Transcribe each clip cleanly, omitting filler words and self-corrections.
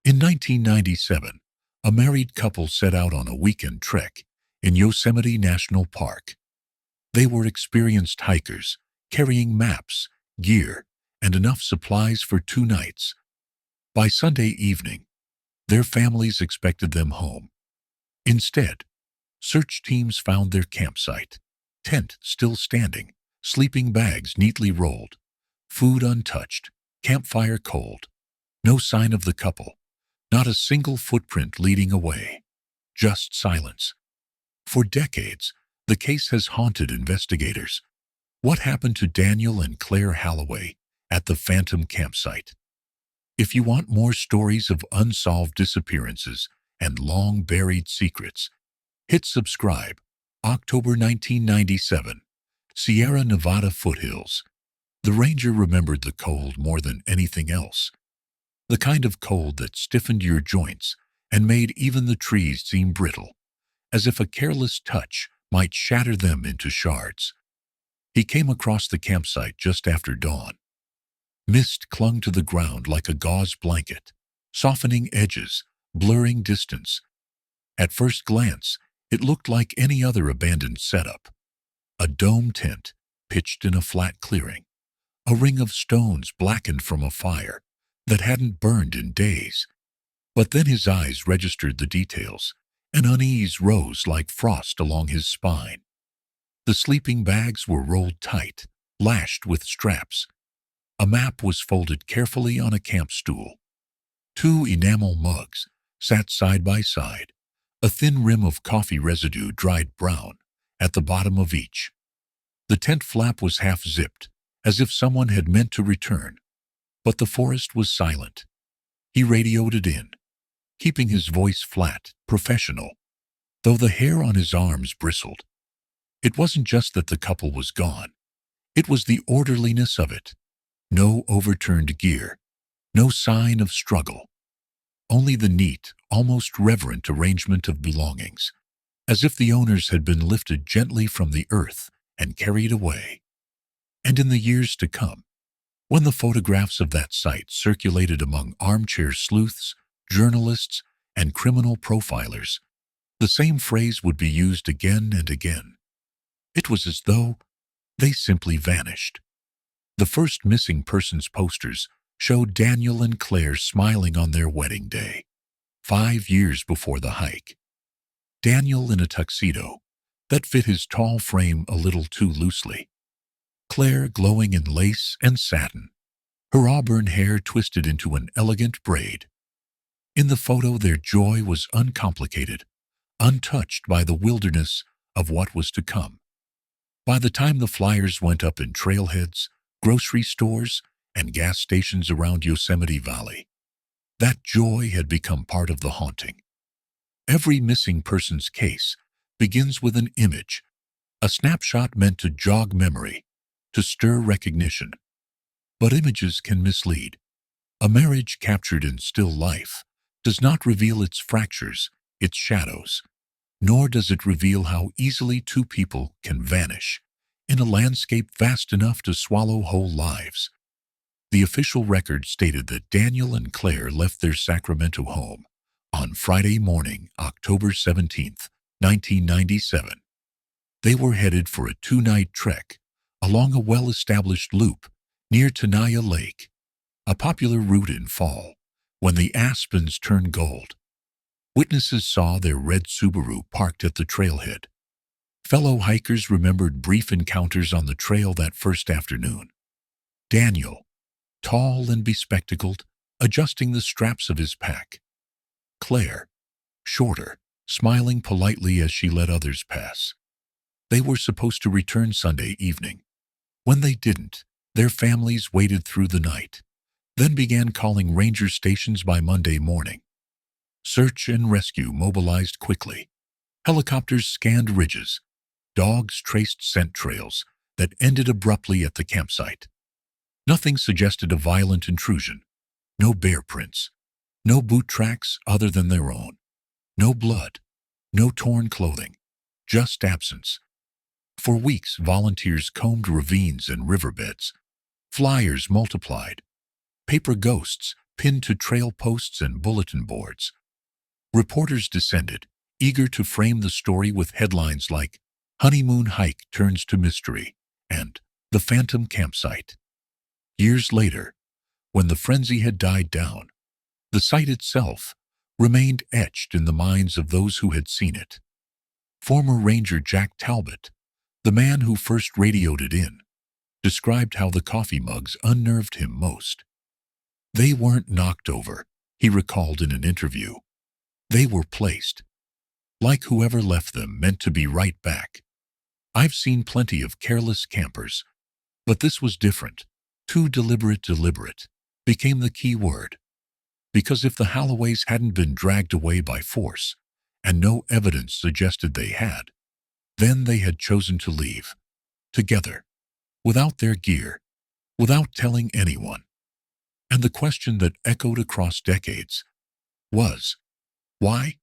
In 1997, a married couple set out on a weekend trek in Yosemite National Park. They were experienced hikers, carrying maps, gear, and enough supplies for 2 nights. By Sunday evening, their families expected them home. Instead, search teams found their campsite, tent still standing, sleeping bags neatly rolled, food untouched, campfire cold. No sign of the couple, not a single footprint leading away, just silence. For decades, the case has haunted investigators. What happened to Daniel and Claire Halloway at the Phantom campsite? If you want more stories of unsolved disappearances and long-buried secrets, hit subscribe. October 1997, Sierra Nevada foothills. The ranger remembered the cold more than anything else. The kind of cold that stiffened your joints and made even the trees seem brittle, as if a careless touch might shatter them into shards. He came across the campsite just after dawn. Mist clung to the ground like a gauze blanket, softening edges, blurring distance. At first glance, it looked like any other abandoned setup. A dome tent pitched in a flat clearing, a ring of stones blackened from a fire that hadn't burned in days. But then his eyes registered the details. An unease rose like frost along his spine. The sleeping bags were rolled tight, lashed with straps. A map was folded carefully on a camp stool. 2 enamel mugs sat side by side, a thin rim of coffee residue dried brown at the bottom of each. The tent flap was half-zipped, as if someone had meant to return. But the forest was silent. He radioed it in, keeping his voice flat, professional, though the hair on his arms bristled. It wasn't just that the couple was gone. It was the orderliness of it. No overturned gear, no sign of struggle. Only the neat, almost reverent arrangement of belongings, as if the owners had been lifted gently from the earth and carried away. And in the years to come, when the photographs of that site circulated among armchair sleuths, journalists, and criminal profilers, the same phrase would be used again and again. It was as though they simply vanished. The first missing persons posters showed Daniel and Claire smiling on their wedding day, 5 years before the hike. Daniel in a tuxedo that fit his tall frame a little too loosely. Claire glowing in lace and satin, her auburn hair twisted into an elegant braid. In the photo, their joy was uncomplicated, untouched by the wilderness of what was to come. By the time the flyers went up in trailheads, grocery stores, and gas stations around Yosemite Valley, that joy had become part of the haunting. Every missing persons case begins with an image, a snapshot meant to jog memory, to stir recognition. But images can mislead. A marriage captured in still life does not reveal its fractures, its shadows, nor does it reveal how easily 2 people can vanish in a landscape vast enough to swallow whole lives. The official record stated that Daniel and Claire left their Sacramento home on Friday morning, October 17, 1997. They were headed for a 2-night trek along a well-established loop near Tenaya Lake, a popular route in fall when the aspens turn gold. Witnesses saw their red Subaru parked at the trailhead. Fellow hikers remembered brief encounters on the trail that first afternoon. Daniel, tall and bespectacled, adjusting the straps of his pack. Claire, shorter, smiling politely as she let others pass. They were supposed to return Sunday evening. When they didn't, their families waited through the night, then began calling ranger stations by Monday morning. Search and rescue mobilized quickly. Helicopters scanned ridges. Dogs traced scent trails that ended abruptly at the campsite. Nothing suggested a violent intrusion. No bear prints. No boot tracks other than their own. No blood. No torn clothing. Just absence. For weeks, volunteers combed ravines and riverbeds. Flyers multiplied. Paper ghosts pinned to trail posts and bulletin boards. Reporters descended, eager to frame the story with headlines like "Honeymoon Hike Turns to Mystery" and "The Phantom Campsite." Years later, when the frenzy had died down, the site itself remained etched in the minds of those who had seen it. Former Ranger Jack Talbot, the man who first radioed it in, described how the coffee mugs unnerved him most. "They weren't knocked over," he recalled in an interview. "They were placed. Like whoever left them meant to be right back. I've seen plenty of careless campers, but this was different. Too deliberate became the key word. Because if the Halloways hadn't been dragged away by force, and no evidence suggested they had, then they had chosen to leave, together, without their gear, without telling anyone." And the question that echoed across decades was, why?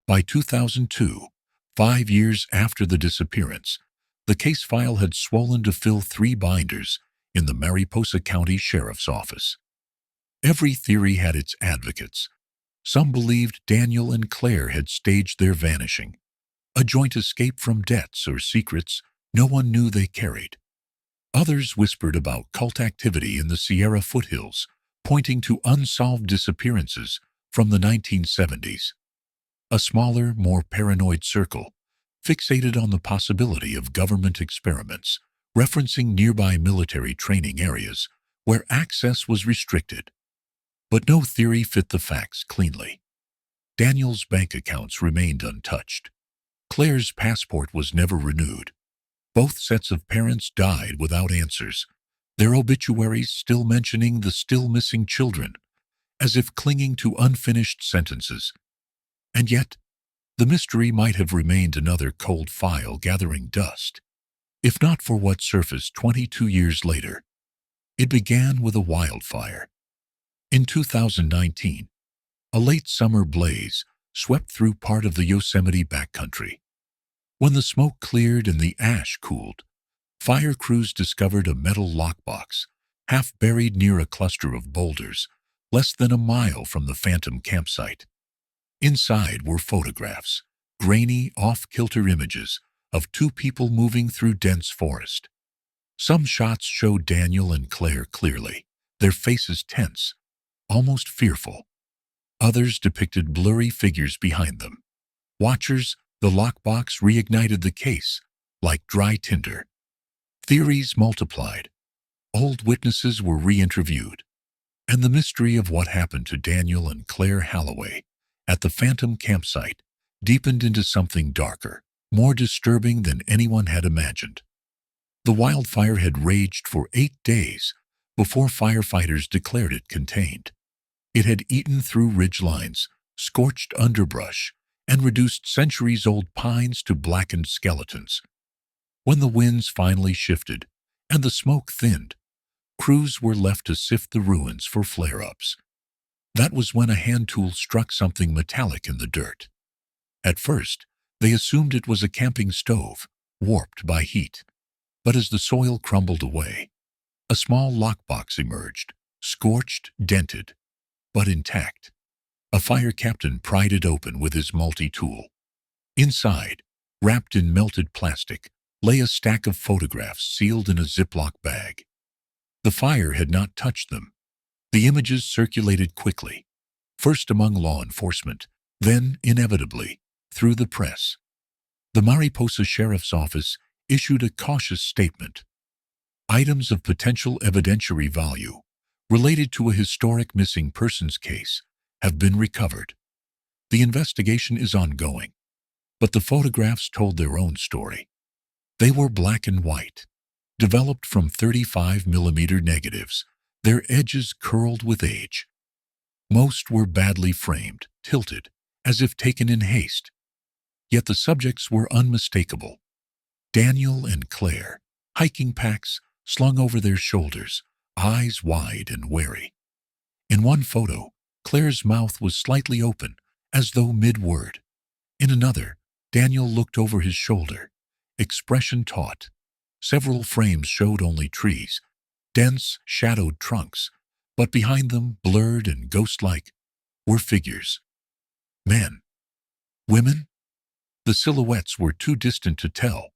By 2002, 5 years after the disappearance, the case file had swollen to fill 3 binders in the Mariposa County Sheriff's Office. Every theory had its advocates. Some believed Daniel and Claire had staged their vanishing, a joint escape from debts or secrets no one knew they carried. Others whispered about cult activity in the Sierra foothills, pointing to unsolved disappearances from the 1970s. A smaller, more paranoid circle fixated on the possibility of government experiments, referencing nearby military training areas where access was restricted. But no theory fit the facts cleanly. Daniel's bank accounts remained untouched. Claire's passport was never renewed. Both sets of parents died without answers, their obituaries still mentioning the still missing children, as if clinging to unfinished sentences. And yet, the mystery might have remained another cold file gathering dust, if not for what surfaced 22 years later. It began with a wildfire. In 2019, a late summer blaze swept through part of the Yosemite backcountry. When the smoke cleared and the ash cooled, fire crews discovered a metal lockbox, half buried near a cluster of boulders, less than a mile from the Phantom campsite. Inside were photographs, grainy, off-kilter images of 2 people moving through dense forest. Some shots showed Daniel and Claire clearly, their faces tense, almost fearful. Others depicted blurry figures behind them. Watchers, the lockbox reignited the case, like dry tinder. Theories multiplied. Old witnesses were re-interviewed. And the mystery of what happened to Daniel and Claire Halloway at the Phantom campsite deepened into something darker, more disturbing than anyone had imagined. The wildfire had raged for 8 days before firefighters declared it contained. It had eaten through ridgelines, scorched underbrush, and reduced centuries-old pines to blackened skeletons. When the winds finally shifted and the smoke thinned, crews were left to sift the ruins for flare-ups. That was when a hand tool struck something metallic in the dirt. At first, they assumed it was a camping stove, warped by heat. But as the soil crumbled away, a small lockbox emerged, scorched, dented, but intact. A fire captain pried it open with his multi-tool. Inside, wrapped in melted plastic, lay a stack of photographs sealed in a Ziploc bag. The fire had not touched them. The images circulated quickly, first among law enforcement, then, inevitably, through the press. The Mariposa Sheriff's Office issued a cautious statement. Items of potential evidentiary value related to a historic missing persons case have been recovered. The investigation is ongoing, but the photographs told their own story. They were black and white, developed from 35mm negatives, their edges curled with age. Most were badly framed, tilted, as if taken in haste. Yet the subjects were unmistakable. Daniel and Claire, hiking packs slung over their shoulders, eyes wide and wary. In one photo, Claire's mouth was slightly open, as though mid-word. In another, Daniel looked over his shoulder, expression taut. Several frames showed only trees, dense, shadowed trunks, But behind them, blurred and ghost-like, were figures. Men. Women? The silhouettes were too distant to tell,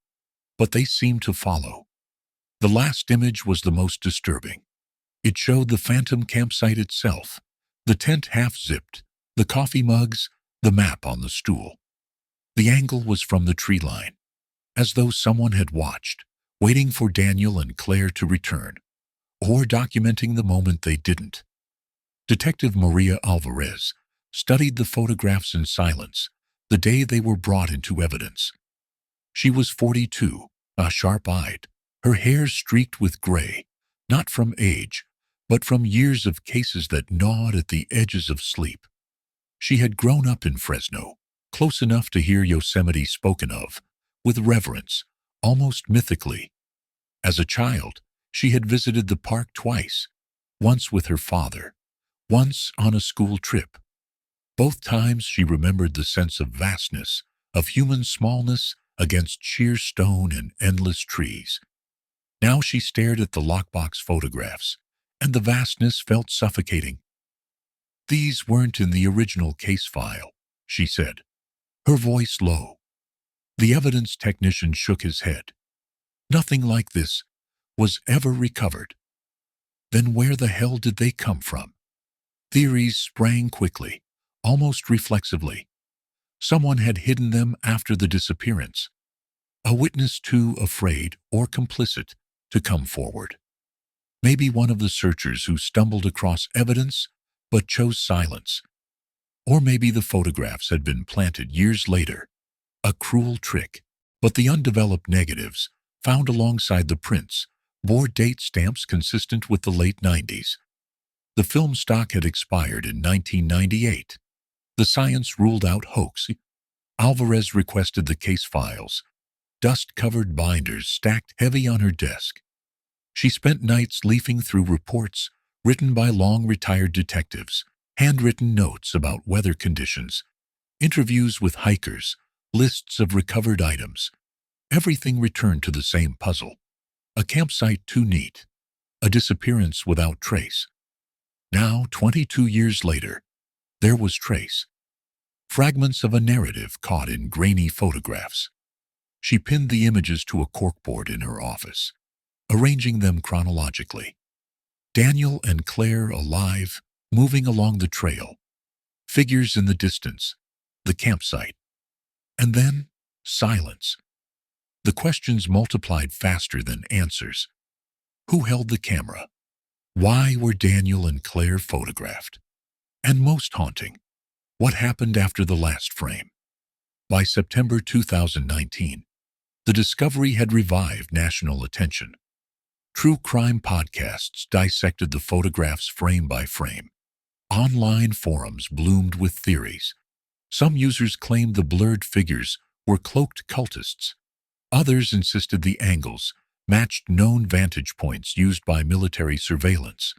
but they seemed to follow. The last image was the most disturbing. It showed the phantom campsite itself, the tent half-zipped, the coffee mugs, the map on the stool. The angle was from the tree line, as though someone had watched, waiting for Daniel and Claire to return, or documenting the moment they didn't. Detective Maria Alvarez studied the photographs in silence the day they were brought into evidence. She was 42, sharp-eyed, her hair streaked with gray, not from age, but from years of cases that gnawed at the edges of sleep. She had grown up in Fresno, close enough to hear Yosemite spoken of, with reverence, almost mythically. As a child, she had visited the park twice, once with her father, once on a school trip. Both times she remembered the sense of vastness, of human smallness against sheer stone and endless trees. Now she stared at the lockbox photographs, and the vastness felt suffocating. "These weren't in the original case file," she said, her voice low. The evidence technician shook his head. "Nothing like this was ever recovered." Then where the hell did they come from? Theories sprang quickly, almost reflexively. Someone had hidden them after the disappearance. A witness too afraid or complicit to come forward. Maybe one of the searchers who stumbled across evidence but chose silence. Or maybe the photographs had been planted years later. A cruel trick. But the undeveloped negatives, found alongside the prints, bore date stamps consistent with the late 90s. The film stock had expired in 1998. The science ruled out hoax. Alvarez requested the case files, dust-covered binders stacked heavy on her desk. She spent nights leafing through reports written by long-retired detectives, handwritten notes about weather conditions, interviews with hikers, lists of recovered items. Everything returned to the same puzzle. A campsite too neat. A disappearance without trace. Now, 22 years later, there was trace. Fragments of a narrative caught in grainy photographs. She pinned the images to a corkboard in her office, arranging them chronologically. Daniel and Claire alive, moving along the trail. Figures in the distance. The campsite. And then, silence. The questions multiplied faster than answers. Who held the camera? Why were Daniel and Claire photographed? And most haunting, what happened after the last frame? By September 2019, the discovery had revived national attention. True crime podcasts dissected the photographs frame by frame. Online forums bloomed with theories. Some users claimed the blurred figures were cloaked cultists. Others insisted the angles matched known vantage points used by military surveillance.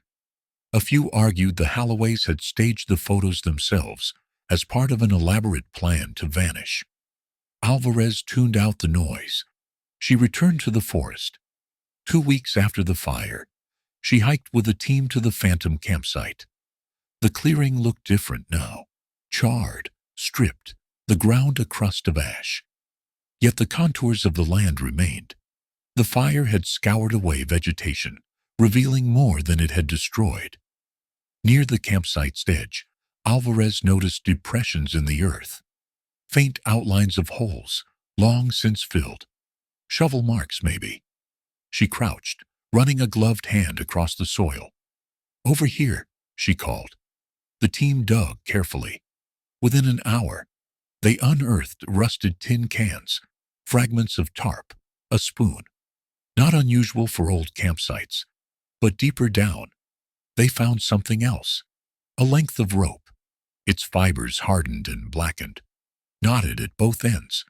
A few argued the Halloways had staged the photos themselves as part of an elaborate plan to vanish. Alvarez tuned out the noise. She returned to the forest. 2 weeks after the fire, she hiked with a team to the phantom campsite. The clearing looked different now. Charred, stripped, the ground a crust of ash. Yet the contours of the land remained. The fire had scoured away vegetation, revealing more than it had destroyed. Near the campsite's edge, Alvarez noticed depressions in the earth. Faint outlines of holes, long since filled. Shovel marks, maybe. She crouched, running a gloved hand across the soil. "Over here," she called. The team dug carefully. Within an hour, they unearthed rusted tin cans, fragments of tarp, a spoon. Not unusual for old campsites, but deeper down, they found something else. A length of rope, its fibers hardened and blackened, knotted at both ends.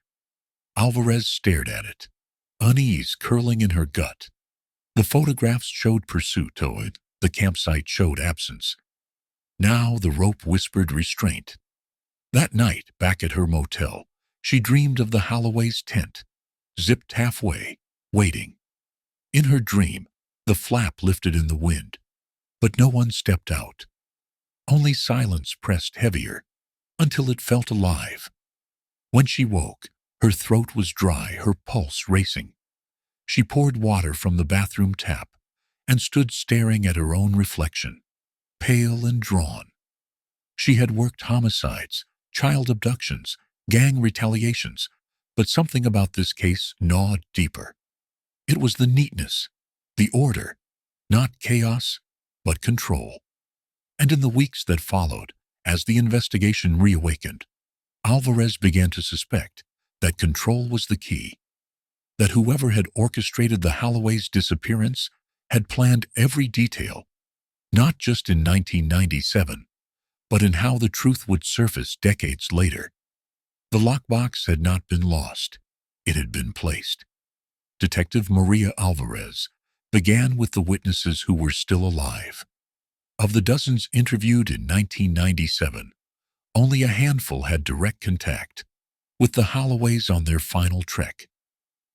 Alvarez stared at it, unease curling in her gut. The photographs showed pursuit, the campsite showed absence. Now the rope whispered restraint. That night, back at her motel, she dreamed of the Halloway's tent, zipped halfway, waiting. In her dream, the flap lifted in the wind, But no one stepped out. Only silence pressed heavier until it felt alive. When she woke, her throat was dry, her pulse racing. She poured water from the bathroom tap and stood staring at her own reflection, pale and drawn. She had worked homicides, child abductions, gang retaliations, but something about this case gnawed deeper. It was the neatness, the order, not chaos, but control. And in the weeks that followed, as the investigation reawakened, Alvarez began to suspect that control was the key, that whoever had orchestrated the Halloway's disappearance had planned every detail, not just in 1997, but in how the truth would surface decades later. The lockbox had not been lost. It had been placed. Detective Maria Alvarez began with the witnesses who were still alive. Of the dozens interviewed in 1997, only a handful had direct contact with the Halloways on their final trek.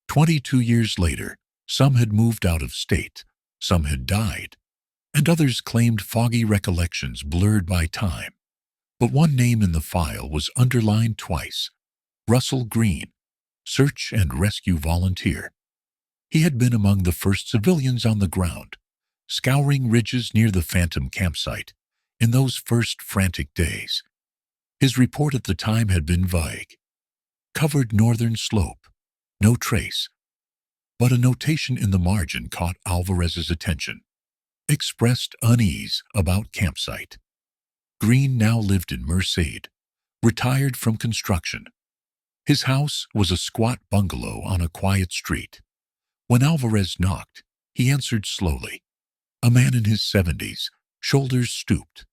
22 years later, some had moved out of state, some had died, and others claimed foggy recollections blurred by time. But one name in the file was underlined twice: Russell Green, search and rescue volunteer. He had been among the first civilians on the ground, scouring ridges near the Phantom campsite in those first frantic days. His report at the time had been vague. Covered northern slope, no trace. But a notation in the margin caught Alvarez's attention. Expressed unease about campsite. Green now lived in Merced, retired from construction. His house was a squat bungalow on a quiet street. When Alvarez knocked, he answered slowly. A man in his 70s, shoulders stooped,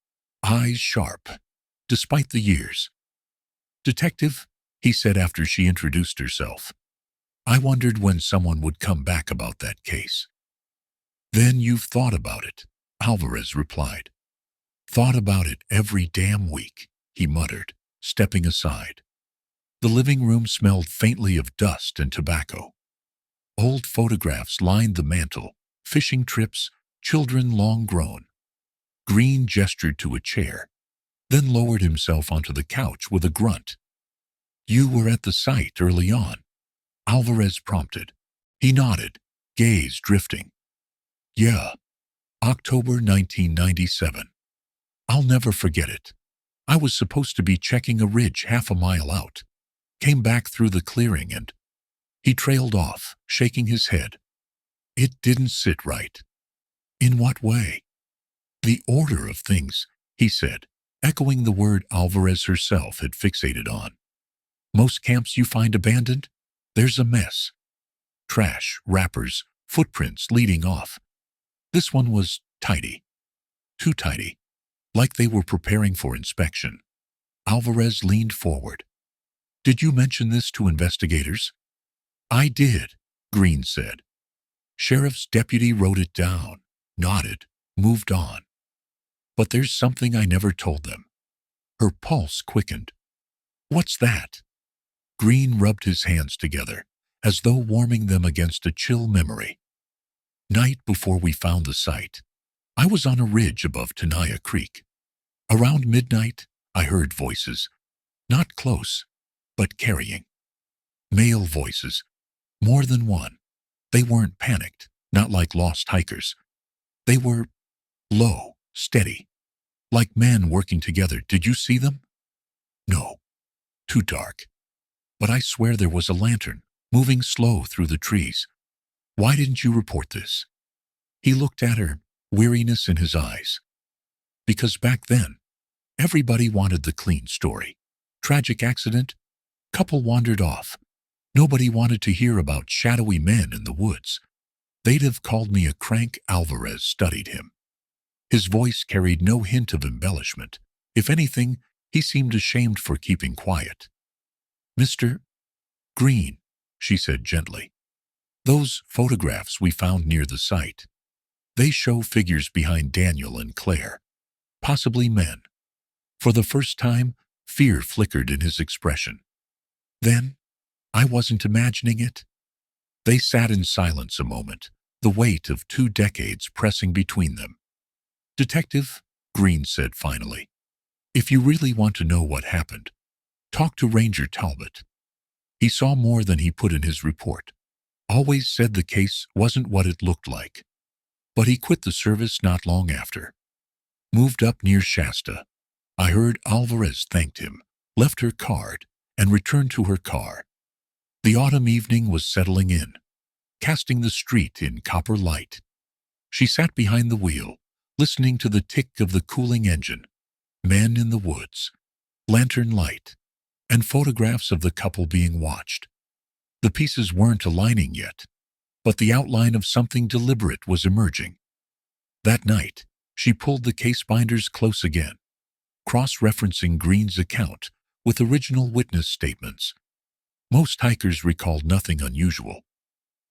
eyes sharp, despite the years. "Detective," he said after she introduced herself. "I wondered when someone would come back about that case." "Then you've thought about it," Alvarez replied. "Thought about it every damn week," he muttered, stepping aside. The living room smelled faintly of dust and tobacco. Old photographs lined the mantel, fishing trips, children long grown. Green gestured to a chair, then lowered himself onto the couch with a grunt. "You were at the site early on," Alvarez prompted. He nodded, gaze drifting. "Yeah, October 1997. I'll never forget it. I was supposed to be checking a ridge half a mile out. Came back through the clearing and—" He trailed off, shaking his head. "It didn't sit right." "In what way?" "The order of things," he said, echoing the word Alvarez herself had fixated on. "Most camps you find abandoned, there's a mess. Trash, wrappers, footprints leading off. This one was tidy. Too tidy. Like they were preparing for inspection." Alvarez leaned forward. "Did you mention this to investigators?" "I did," Green said. "Sheriff's deputy wrote it down, nodded, moved on. But there's something I never told them." Her pulse quickened. "What's that?" Green rubbed his hands together, as though warming them against a chill memory. "Night before we found the site, I was on a ridge above Tenaya Creek. Around midnight, I heard voices, not close, but carrying. Male voices, more than one. They weren't panicked, not like lost hikers. They were low, steady, like men working together. Did you see them?" "No, too dark. But I swear there was a lantern, moving slow through the trees. Why didn't you report this?" He looked at her, weariness in his eyes. "Because back then, everybody wanted the clean story. Tragic accident, couple wandered off. Nobody wanted to hear about shadowy men in the woods. They'd have called me a crank." Alvarez studied him. His voice carried no hint of embellishment. If anything, he seemed ashamed for keeping quiet. "Mr. Green," she said gently, "those photographs we found near the site, they show figures behind Daniel and Claire, possibly men." For the first time, fear flickered in his expression. "Then, I wasn't imagining it." They sat in silence a moment, the weight of 2 decades pressing between them. "Detective," Green said finally, "if you really want to know what happened, talk to Ranger Talbot. He saw more than he put in his report. Always said the case wasn't what it looked like. But he quit the service not long after. Moved up near Shasta. I heard Alvarez thanked him, left her card, and returned to her car. The autumn evening was settling in, casting the street in copper light. She sat behind the wheel, listening to the tick of the cooling engine, men in the woods, lantern light, and photographs of the couple being watched. The pieces weren't aligning yet, but the outline of something deliberate was emerging. That night, she pulled the case binders close again, cross-referencing Green's account with original witness statements. Most hikers recalled nothing unusual.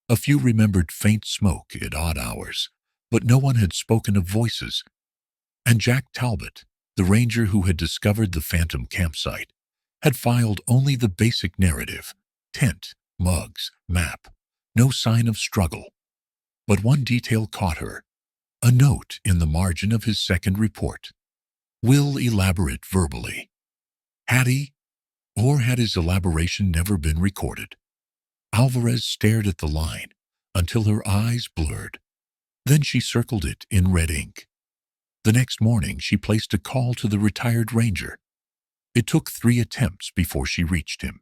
A few remembered faint smoke at odd hours, but no one had spoken of voices. And Jack Talbot, the ranger who had discovered the phantom campsite, had filed only the basic narrative: tent, mugs, map, no sign of struggle. But one detail caught her: a note in the margin of his second report. "Will elaborate verbally." Had he? Or had his elaboration never been recorded? Alvarez stared at the line until her eyes blurred. Then she circled it in red ink. The next morning she placed a call to the retired ranger. It took 3 attempts before she reached him.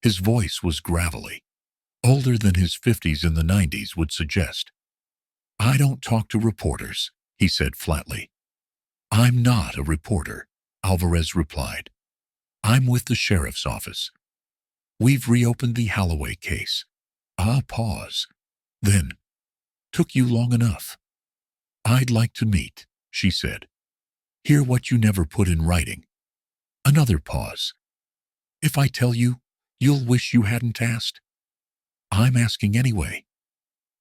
His voice was gravelly, older than his 50s and the 90s would suggest. "I don't talk to reporters," he said flatly. "I'm not a reporter," Alvarez replied. "I'm with the sheriff's office. We've reopened the Halloway case." A pause. Then, "Took you long enough." "I'd like to meet," she said. "Hear what you never put in writing." Another pause. "If I tell you, you'll wish you hadn't asked." "I'm asking anyway."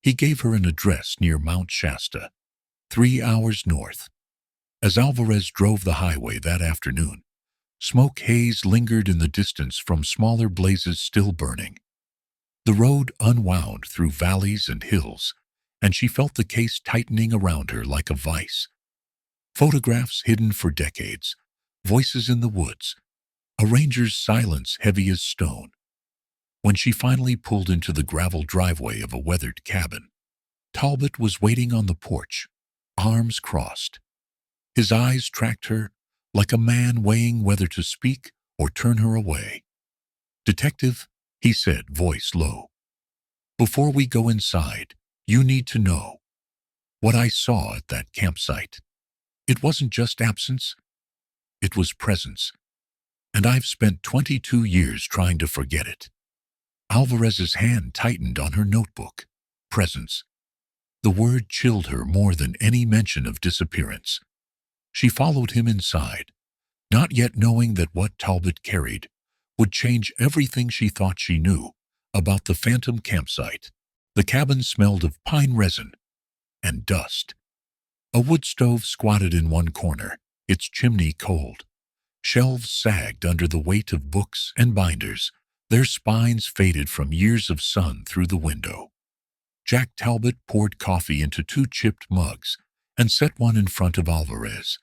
He gave her an address near Mount Shasta, 3 hours north. As Alvarez drove the highway that afternoon, smoke haze lingered in the distance from smaller blazes still burning. The road unwound through valleys and hills, and she felt the case tightening around her like a vice. Photographs hidden for decades, voices in the woods, a ranger's silence heavy as stone. When she finally pulled into the gravel driveway of a weathered cabin, Talbot was waiting on the porch, arms crossed. His eyes tracked her like a man weighing whether to speak or turn her away. "Detective," he said, voice low, "before we go inside, you need to know what I saw at that campsite. It wasn't just absence, it was presence. And I've spent 22 years trying to forget it." Alvarez's hand tightened on her notebook. Presence. The word chilled her more than any mention of disappearance. She followed him inside, not yet knowing that what Talbot carried would change everything she thought she knew about the phantom campsite. The cabin smelled of pine resin and dust. A wood stove squatted in one corner, its chimney cold. Shelves sagged under the weight of books and binders, their spines faded from years of sun through the window. Jack Talbot poured coffee into 2 chipped mugs and set one in front of Alvarez.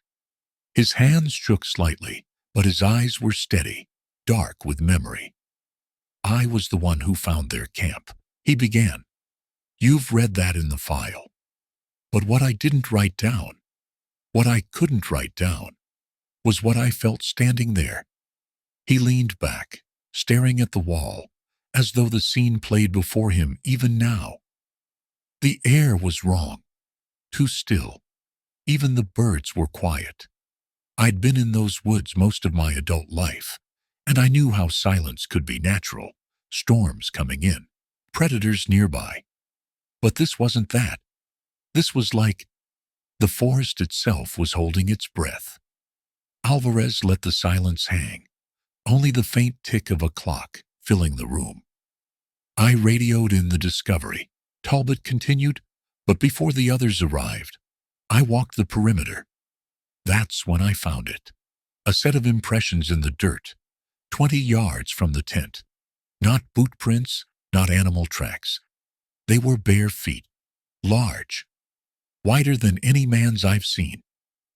His hands shook slightly, but his eyes were steady, dark with memory. "I was the one who found their camp," he began. "You've read that in the file. But what I didn't write down, what I couldn't write down, was what I felt standing there." He leaned back, staring at the wall, as though the scene played before him even now. The air was wrong, too still. Even the birds were quiet. I'd been in those woods most of my adult life, and I knew how silence could be natural, storms coming in, predators nearby. But this wasn't that. This was like the forest itself was holding its breath. Alvarez let the silence hang, only the faint tick of a clock filling the room. "I radioed in the discovery," Talbot continued, "but before the others arrived, I walked the perimeter. That's when I found it. A set of impressions in the dirt, 20 yards from the tent. Not boot prints, not animal tracks. They were bare feet, large, wider than any man's I've seen.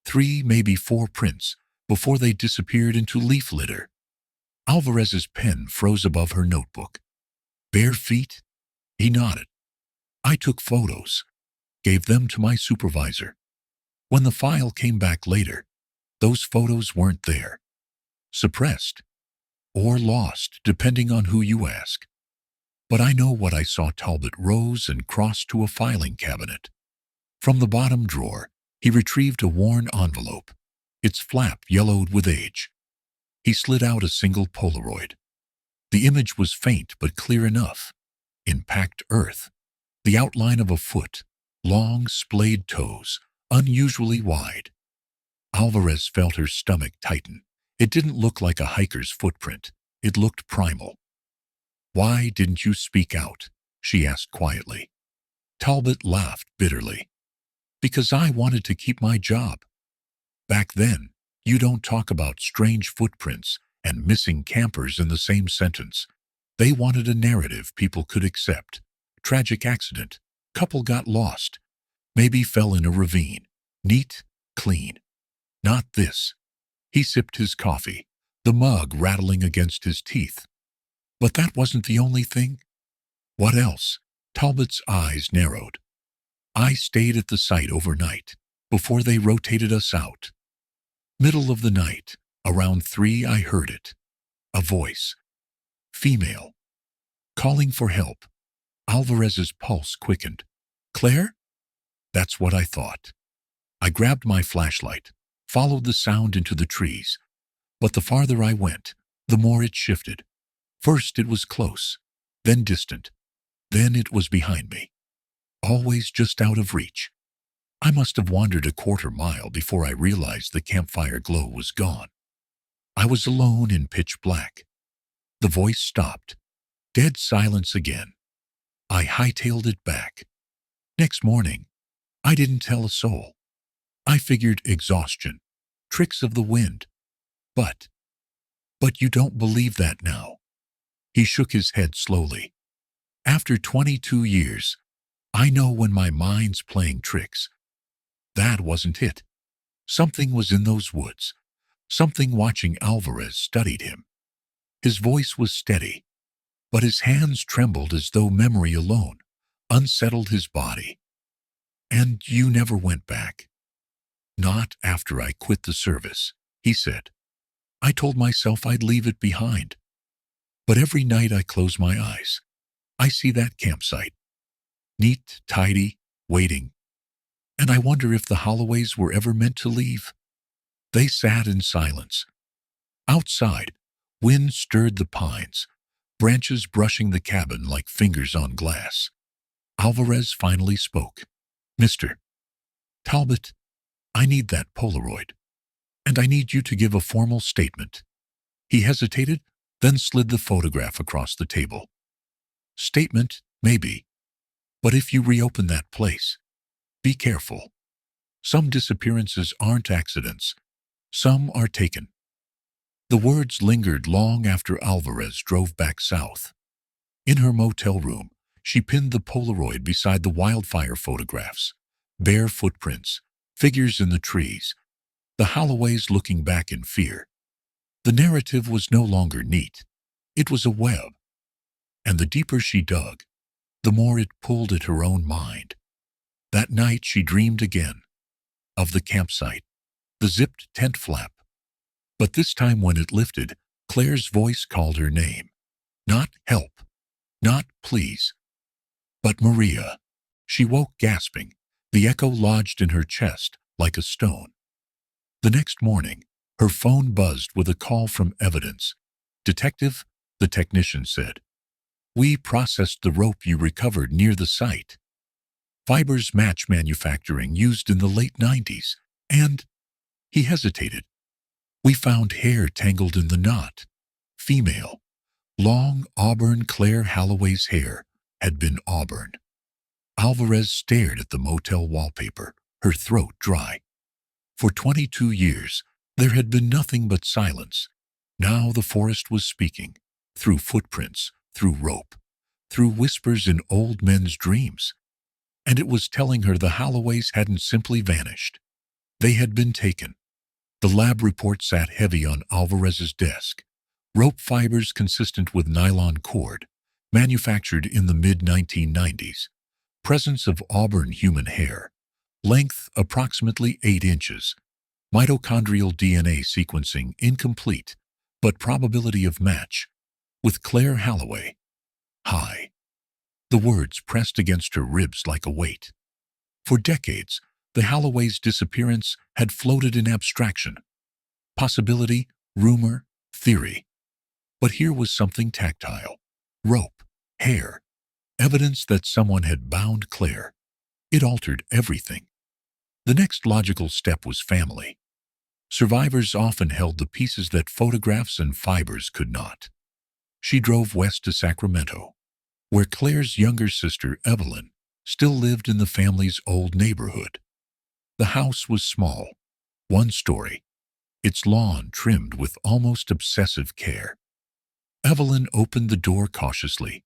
3, maybe 4 prints before they disappeared into leaf litter. Alvarez's pen froze above her notebook. Bare feet? He nodded. I took photos, gave them to my supervisor. When the file came back later, those photos weren't there. Suppressed. Or lost, depending on who you ask. But I know what I saw. Talbot rose and crossed to a filing cabinet. From the bottom drawer, he retrieved a worn envelope, its flap yellowed with age. He slid out a single Polaroid. The image was faint but clear enough. In packed earth, the outline of a foot, long, splayed toes, unusually wide. Alvarez felt her stomach tighten. It didn't look like a hiker's footprint. It looked primal. Why didn't you speak out? She asked quietly. Talbot laughed bitterly. Because I wanted to keep my job. Back then, you don't talk about strange footprints and missing campers in the same sentence. They wanted a narrative people could accept. Tragic accident. Couple got lost. Maybe fell in a ravine. Neat, clean. Not this. He sipped his coffee, the mug rattling against his teeth. But that wasn't the only thing. What else? Talbot's eyes narrowed. I stayed at the site overnight, before they rotated us out. Middle of the night, around 3, I heard it. A voice. Female. Calling for help. Alvarez's pulse quickened. Claire? That's what I thought. I grabbed my flashlight, followed the sound into the trees. But the farther I went, the more it shifted. First it was close, then distant, then it was behind me. Always just out of reach. I must have wandered a quarter mile before I realized the campfire glow was gone. I was alone in pitch black. The voice stopped. Dead silence again. I hightailed it back. Next morning, I didn't tell a soul. I figured exhaustion, tricks of the wind. But you don't believe that now. He shook his head slowly. After 22 years, I know when my mind's playing tricks. That wasn't it. Something was in those woods. Something watching Alvarez studied him. His voice was steady, but his hands trembled as though memory alone unsettled his body. And you never went back. Not after I quit the service, he said. I told myself I'd leave it behind. But every night I close my eyes, I see that campsite. Neat, tidy, waiting. And I wonder if the Halloways were ever meant to leave. They sat in silence. Outside, wind stirred the pines, branches brushing the cabin like fingers on glass. Alvarez finally spoke. Mr. Talbot, I need that Polaroid, and I need you to give a formal statement. He hesitated, then slid the photograph across the table. Statement, maybe. But if you reopen that place, be careful. Some disappearances aren't accidents. Some are taken. The words lingered long after Alvarez drove back south. In her motel room, she pinned the Polaroid beside the wildfire photographs. Bare footprints, figures in the trees, the Halloways looking back in fear. The narrative was no longer neat. It was a web. And the deeper she dug, the more it pulled at her own mind. That night she dreamed again. Of the campsite, the zipped tent flap. But this time when it lifted, Claire's voice called her name. Not help, not please, but Maria. She woke gasping, the echo lodged in her chest like a stone. The next morning, her phone buzzed with a call from evidence. Detective, the technician said. We processed the rope you recovered near the site. Fibers match manufacturing used in the late 90s, and he hesitated. We found hair tangled in the knot. Female. Long auburn. Claire Halloway's hair had been auburn. Alvarez stared at the motel wallpaper, her throat dry. For 22 years, there had been nothing but silence. Now the forest was speaking, through footprints, through rope, through whispers in old men's dreams. And it was telling her the Halloways hadn't simply vanished. They had been taken. The lab report sat heavy on Alvarez's desk. Rope fibers consistent with nylon cord, manufactured in the mid-1990s. Presence of auburn human hair. Length approximately 8 inches. Mitochondrial DNA sequencing incomplete, but probability of match. With Claire Halloway. High. The words pressed against her ribs like a weight. For decades, the Halloway's disappearance had floated in abstraction. Possibility, rumor, theory. But here was something tactile. Rope, hair, evidence that someone had bound Claire. It altered everything. The next logical step was family. Survivors often held the pieces that photographs and fibers could not. She drove west to Sacramento, where Claire's younger sister, Evelyn, still lived in the family's old neighborhood. The house was small, one story, its lawn trimmed with almost obsessive care. Evelyn opened the door cautiously,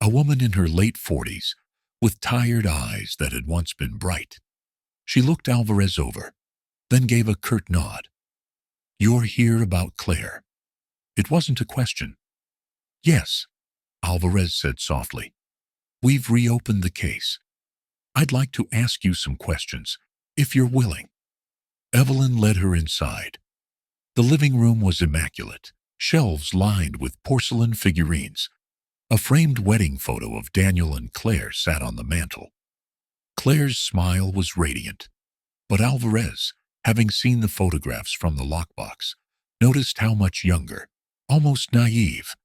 a woman in her late 40s, with tired eyes that had once been bright. She looked Alvarez over, then gave a curt nod. "You're here about Claire." It wasn't a question. "Yes," Alvarez said softly. "We've reopened the case. I'd like to ask you some questions, if you're willing." Evelyn led her inside. The living room was immaculate, shelves lined with porcelain figurines. A framed wedding photo of Daniel and Claire sat on the mantel. Claire's smile was radiant, but Alvarez, having seen the photographs from the lockbox, noticed how much younger, almost naive,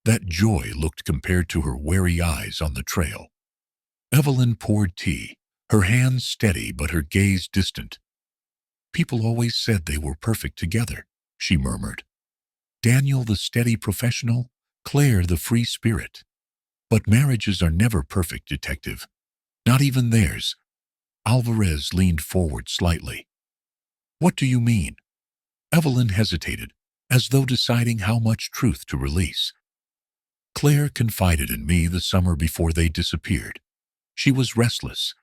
that joy looked compared to her wary eyes on the trail. Evelyn poured tea, her hands steady but her gaze distant. "People always said they were perfect together," she murmured. "Daniel the steady professional, Claire the free spirit. But marriages are never perfect, detective. Not even theirs." Alvarez leaned forward slightly. "What do you mean?" Evelyn hesitated, as though deciding how much truth to release. "Claire confided in me the summer before they disappeared. She was restless.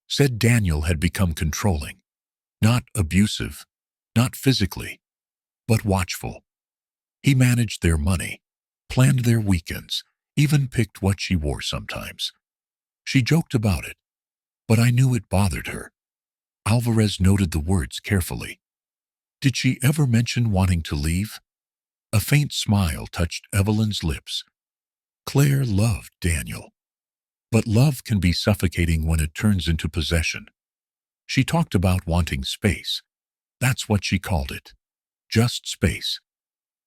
Said Daniel had become controlling. Not abusive, not physically, but watchful. He managed their money, planned their weekends, even picked what she wore sometimes. She joked about it, but I knew it bothered her." Alvarez noted the words carefully. "Did she ever mention wanting to leave?" A faint smile touched Evelyn's lips. Claire loved Daniel. But love can be suffocating when it turns into possession. She talked about wanting space. That's what she called it. Just space.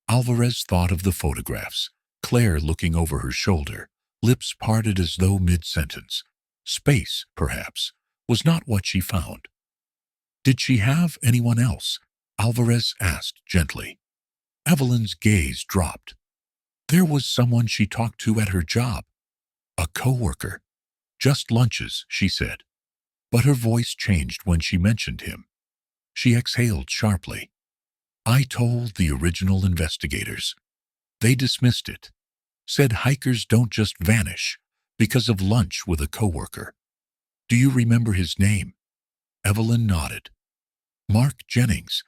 Alvarez thought of the photographs, Claire looking over her shoulder, lips parted as though mid-sentence. Space, perhaps, was not what she found. "Did she have anyone else?" Alvarez asked gently. Evelyn's gaze dropped. "There was someone she talked to at her job. A coworker. Just lunches," she said. But her voice changed when she mentioned him. She exhaled sharply. "I told the original investigators. They dismissed it. Said hikers don't just vanish because of lunch with a coworker." "Do you remember his name?" Evelyn nodded. "Mark Jennings.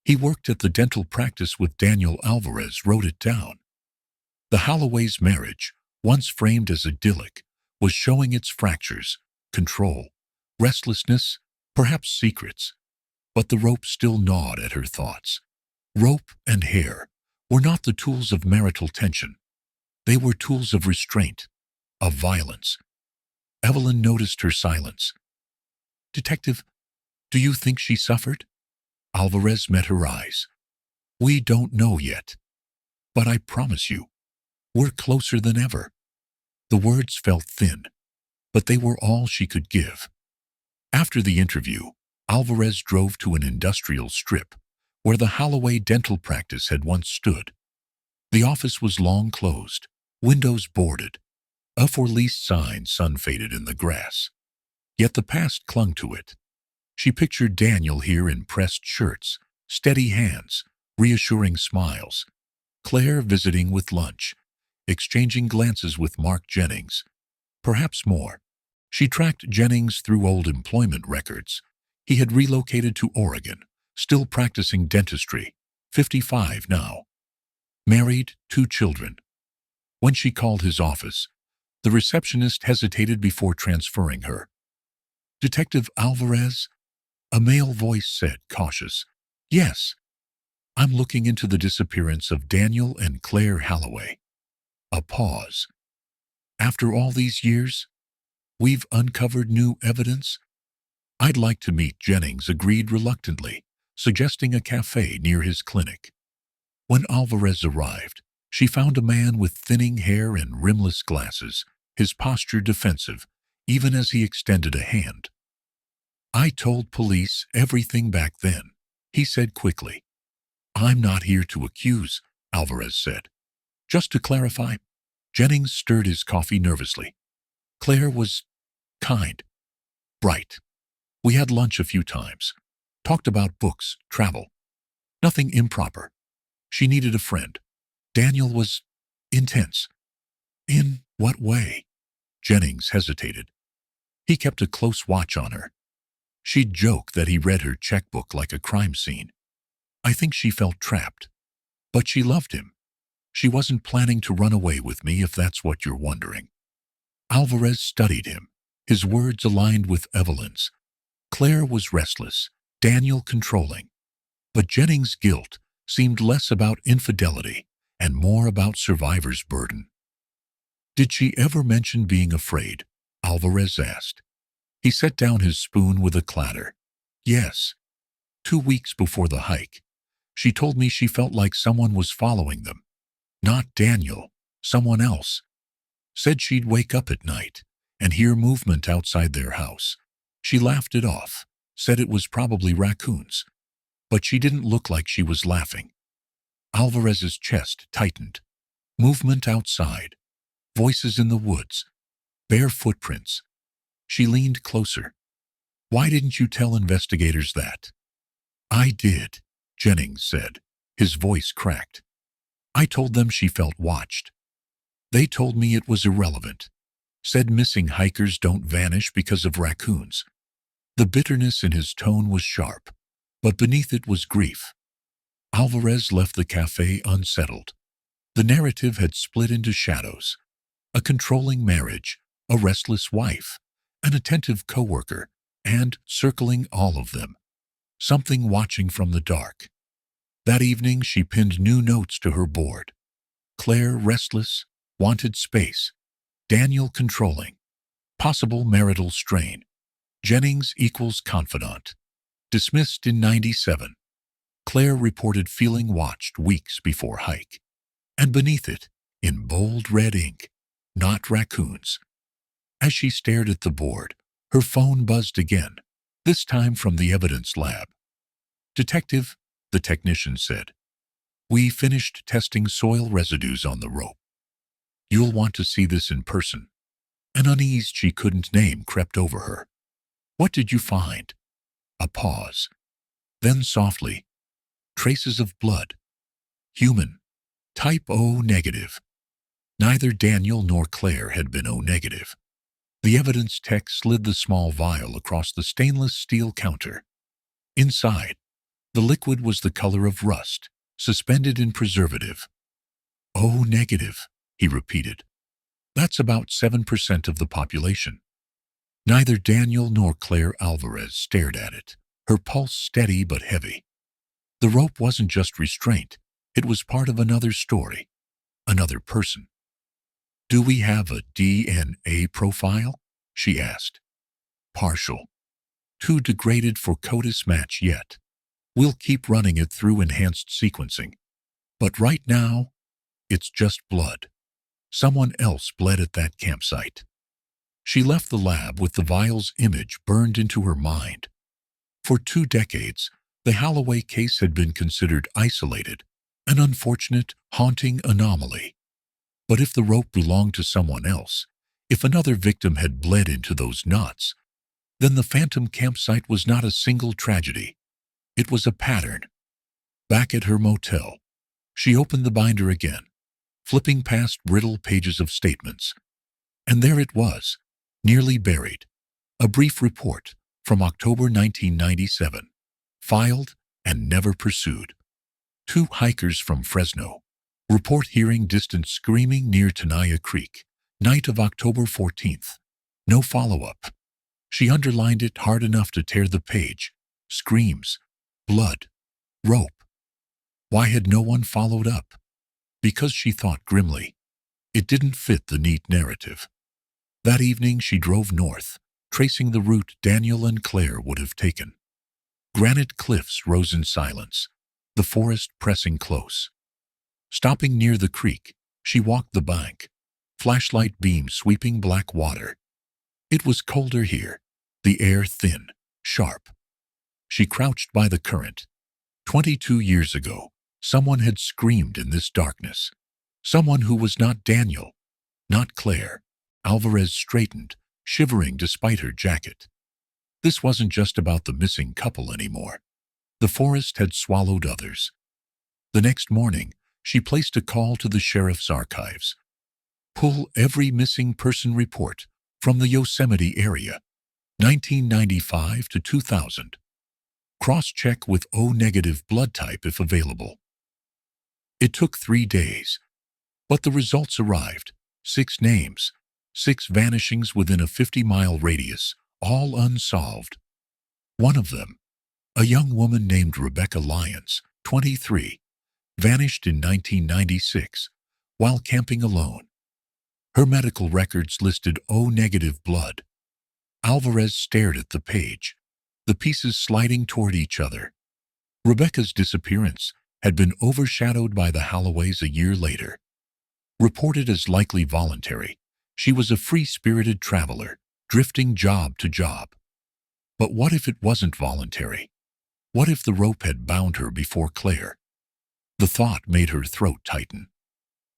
He worked at the dental practice with Daniel. Alvarez wrote it down. The Halloway's marriage, once framed as idyllic, was showing its fractures, control, restlessness, perhaps secrets. But the rope still gnawed at her thoughts. Rope and hair were not the tools of marital tension. They were tools of restraint, of violence. Evelyn noticed her silence. "Detective, do you think she suffered?" Alvarez met her eyes. "We don't know yet. But I promise you, we're closer than ever." The words felt thin, but they were all she could give. After the interview, Alvarez drove to an industrial strip where the Halloway dental practice had once stood. The office was long closed, windows boarded, a for lease sign sun-faded in the grass. Yet the past clung to it. She pictured Daniel here in pressed shirts, steady hands, reassuring smiles. Claire visiting with lunch, exchanging glances with Mark Jennings. Perhaps more. She tracked Jennings through old employment records, He had relocated to Oregon, still practicing dentistry, 55 now. Married, 2 children. When she called his office, the receptionist hesitated before transferring her. "Detective Alvarez?" A male voice said, cautious. "Yes. I'm looking into the disappearance of Daniel and Claire Halloway." A pause. "After all these years, we've uncovered new evidence?" "I'd like to meet," Jennings agreed reluctantly, suggesting a cafe near his clinic. When Alvarez arrived, she found a man with thinning hair and rimless glasses, his posture defensive, even as he extended a hand. "I told police everything back then," he said quickly. "I'm not here to accuse," Alvarez said. "Just to clarify." Jennings stirred his coffee nervously. "Claire was kind, bright. We had lunch a few times, talked about books, travel. Nothing improper. She needed a friend. Daniel was intense." "In what way?" Jennings hesitated. "He kept a close watch on her. She'd joke that he read her checkbook like a crime scene. I think she felt trapped. But she loved him. She wasn't planning to run away with me, if that's what you're wondering." Alvarez studied him, his words aligned with Evelyn's. Claire was restless, Daniel controlling. But Jennings' guilt seemed less about infidelity and more about survivor's burden. "Did she ever mention being afraid?" Alvarez asked. He set down his spoon with a clatter. "Yes. 2 weeks before the hike, she told me she felt like someone was following them. Not Daniel, someone else. Said she'd wake up at night and hear movement outside their house. She laughed it off, said it was probably raccoons. But she didn't look like she was laughing." Alvarez's chest tightened. Movement outside. Voices in the woods. Bare footprints. She leaned closer. "Why didn't you tell investigators that?" "I did," Jennings said. His voice cracked. "I told them she felt watched. They told me it was irrelevant. Said missing hikers don't vanish because of raccoons." The bitterness in his tone was sharp, but beneath it was grief. Alvarez left the cafe unsettled. The narrative had split into shadows. A controlling marriage, a restless wife, an attentive coworker, and, circling all of them, something watching from the dark. That evening she pinned new notes to her board. Claire restless, wanted space. Daniel controlling. Possible marital strain. Jennings equals confidant. Dismissed in 97. Claire reported feeling watched weeks before hike. And beneath it, in bold red ink, not raccoons. As she stared at the board, her phone buzzed again, this time from the evidence lab. "Detective," the technician said, "we finished testing soil residues on the rope. You'll want to see this in person." An unease she couldn't name crept over her. "What did you find?" A pause. Then softly, "Traces of blood. Human. Type O negative." Neither Daniel nor Claire had been O negative. The evidence tech slid the small vial across the stainless steel counter. Inside, the liquid was the color of rust, suspended in preservative. "O negative," he repeated. "That's about 7% of the population." Neither Daniel nor Claire Alvarez stared at it, her pulse steady but heavy. The rope wasn't just restraint, it was part of another story, another person. "Do we have a DNA profile?" she asked. "Partial. Too degraded for CODIS match yet. We'll keep running it through enhanced sequencing. But right now, it's just blood. Someone else bled at that campsite." She left the lab with the vial's image burned into her mind. For 2 decades, the Halloway case had been considered isolated, an unfortunate, haunting anomaly. But if the rope belonged to someone else, if another victim had bled into those knots, then the phantom campsite was not a single tragedy. It was a pattern. Back at her motel, she opened the binder again, flipping past brittle pages of statements. And there it was, nearly buried. A brief report, from October 1997, filed and never pursued. Two hikers from Fresno report hearing distant screaming near Tenaya Creek, night of October 14th. No follow-up. She underlined it hard enough to tear the page. Screams, blood, rope. Why had no one followed up? Because she thought grimly. It didn't fit the neat narrative. That evening she drove north, tracing the route Daniel and Claire would have taken. Granite cliffs rose in silence, the forest pressing close. Stopping near the creek, she walked the bank, flashlight beam sweeping black water. It was colder here, the air thin, sharp. She crouched by the current. 22 years ago, someone had screamed in this darkness. Someone who was not Daniel, not Claire. Alvarez straightened, shivering despite her jacket. This wasn't just about the missing couple anymore. The forest had swallowed others. The next morning, she placed a call to the sheriff's archives. Pull every missing person report from the Yosemite area, 1995 to 2000. Cross-check with O-negative blood type if available. It took 3 days, but the results arrived. 6 names, 6 vanishings within a 50-mile radius, all unsolved. One of them, a young woman named Rebecca Lyons, 23, vanished in 1996 while camping alone. Her medical records listed O-negative blood. Alvarez stared at the page, the pieces sliding toward each other. Rebecca's disappearance had been overshadowed by the Halloways a year later. Reported as likely voluntary, she was a free-spirited traveler, drifting job to job. But what if it wasn't voluntary? What if the rope had bound her before Claire? The thought made her throat tighten.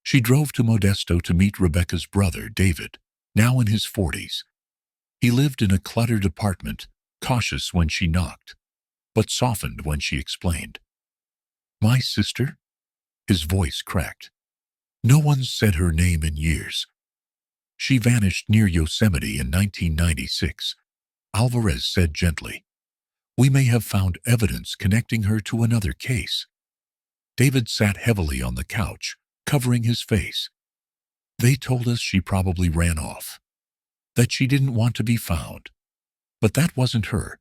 She drove to Modesto to meet Rebecca's brother, David, now in his 40s. He lived in a cluttered apartment, cautious when she knocked, but softened when she explained. "My sister?" His voice cracked. "No one's said her name in years. She vanished near Yosemite in 1996, Alvarez said gently. "We may have found evidence connecting her to another case." David sat heavily on the couch, covering his face. "They told us she probably ran off, that she didn't want to be found. But that wasn't her.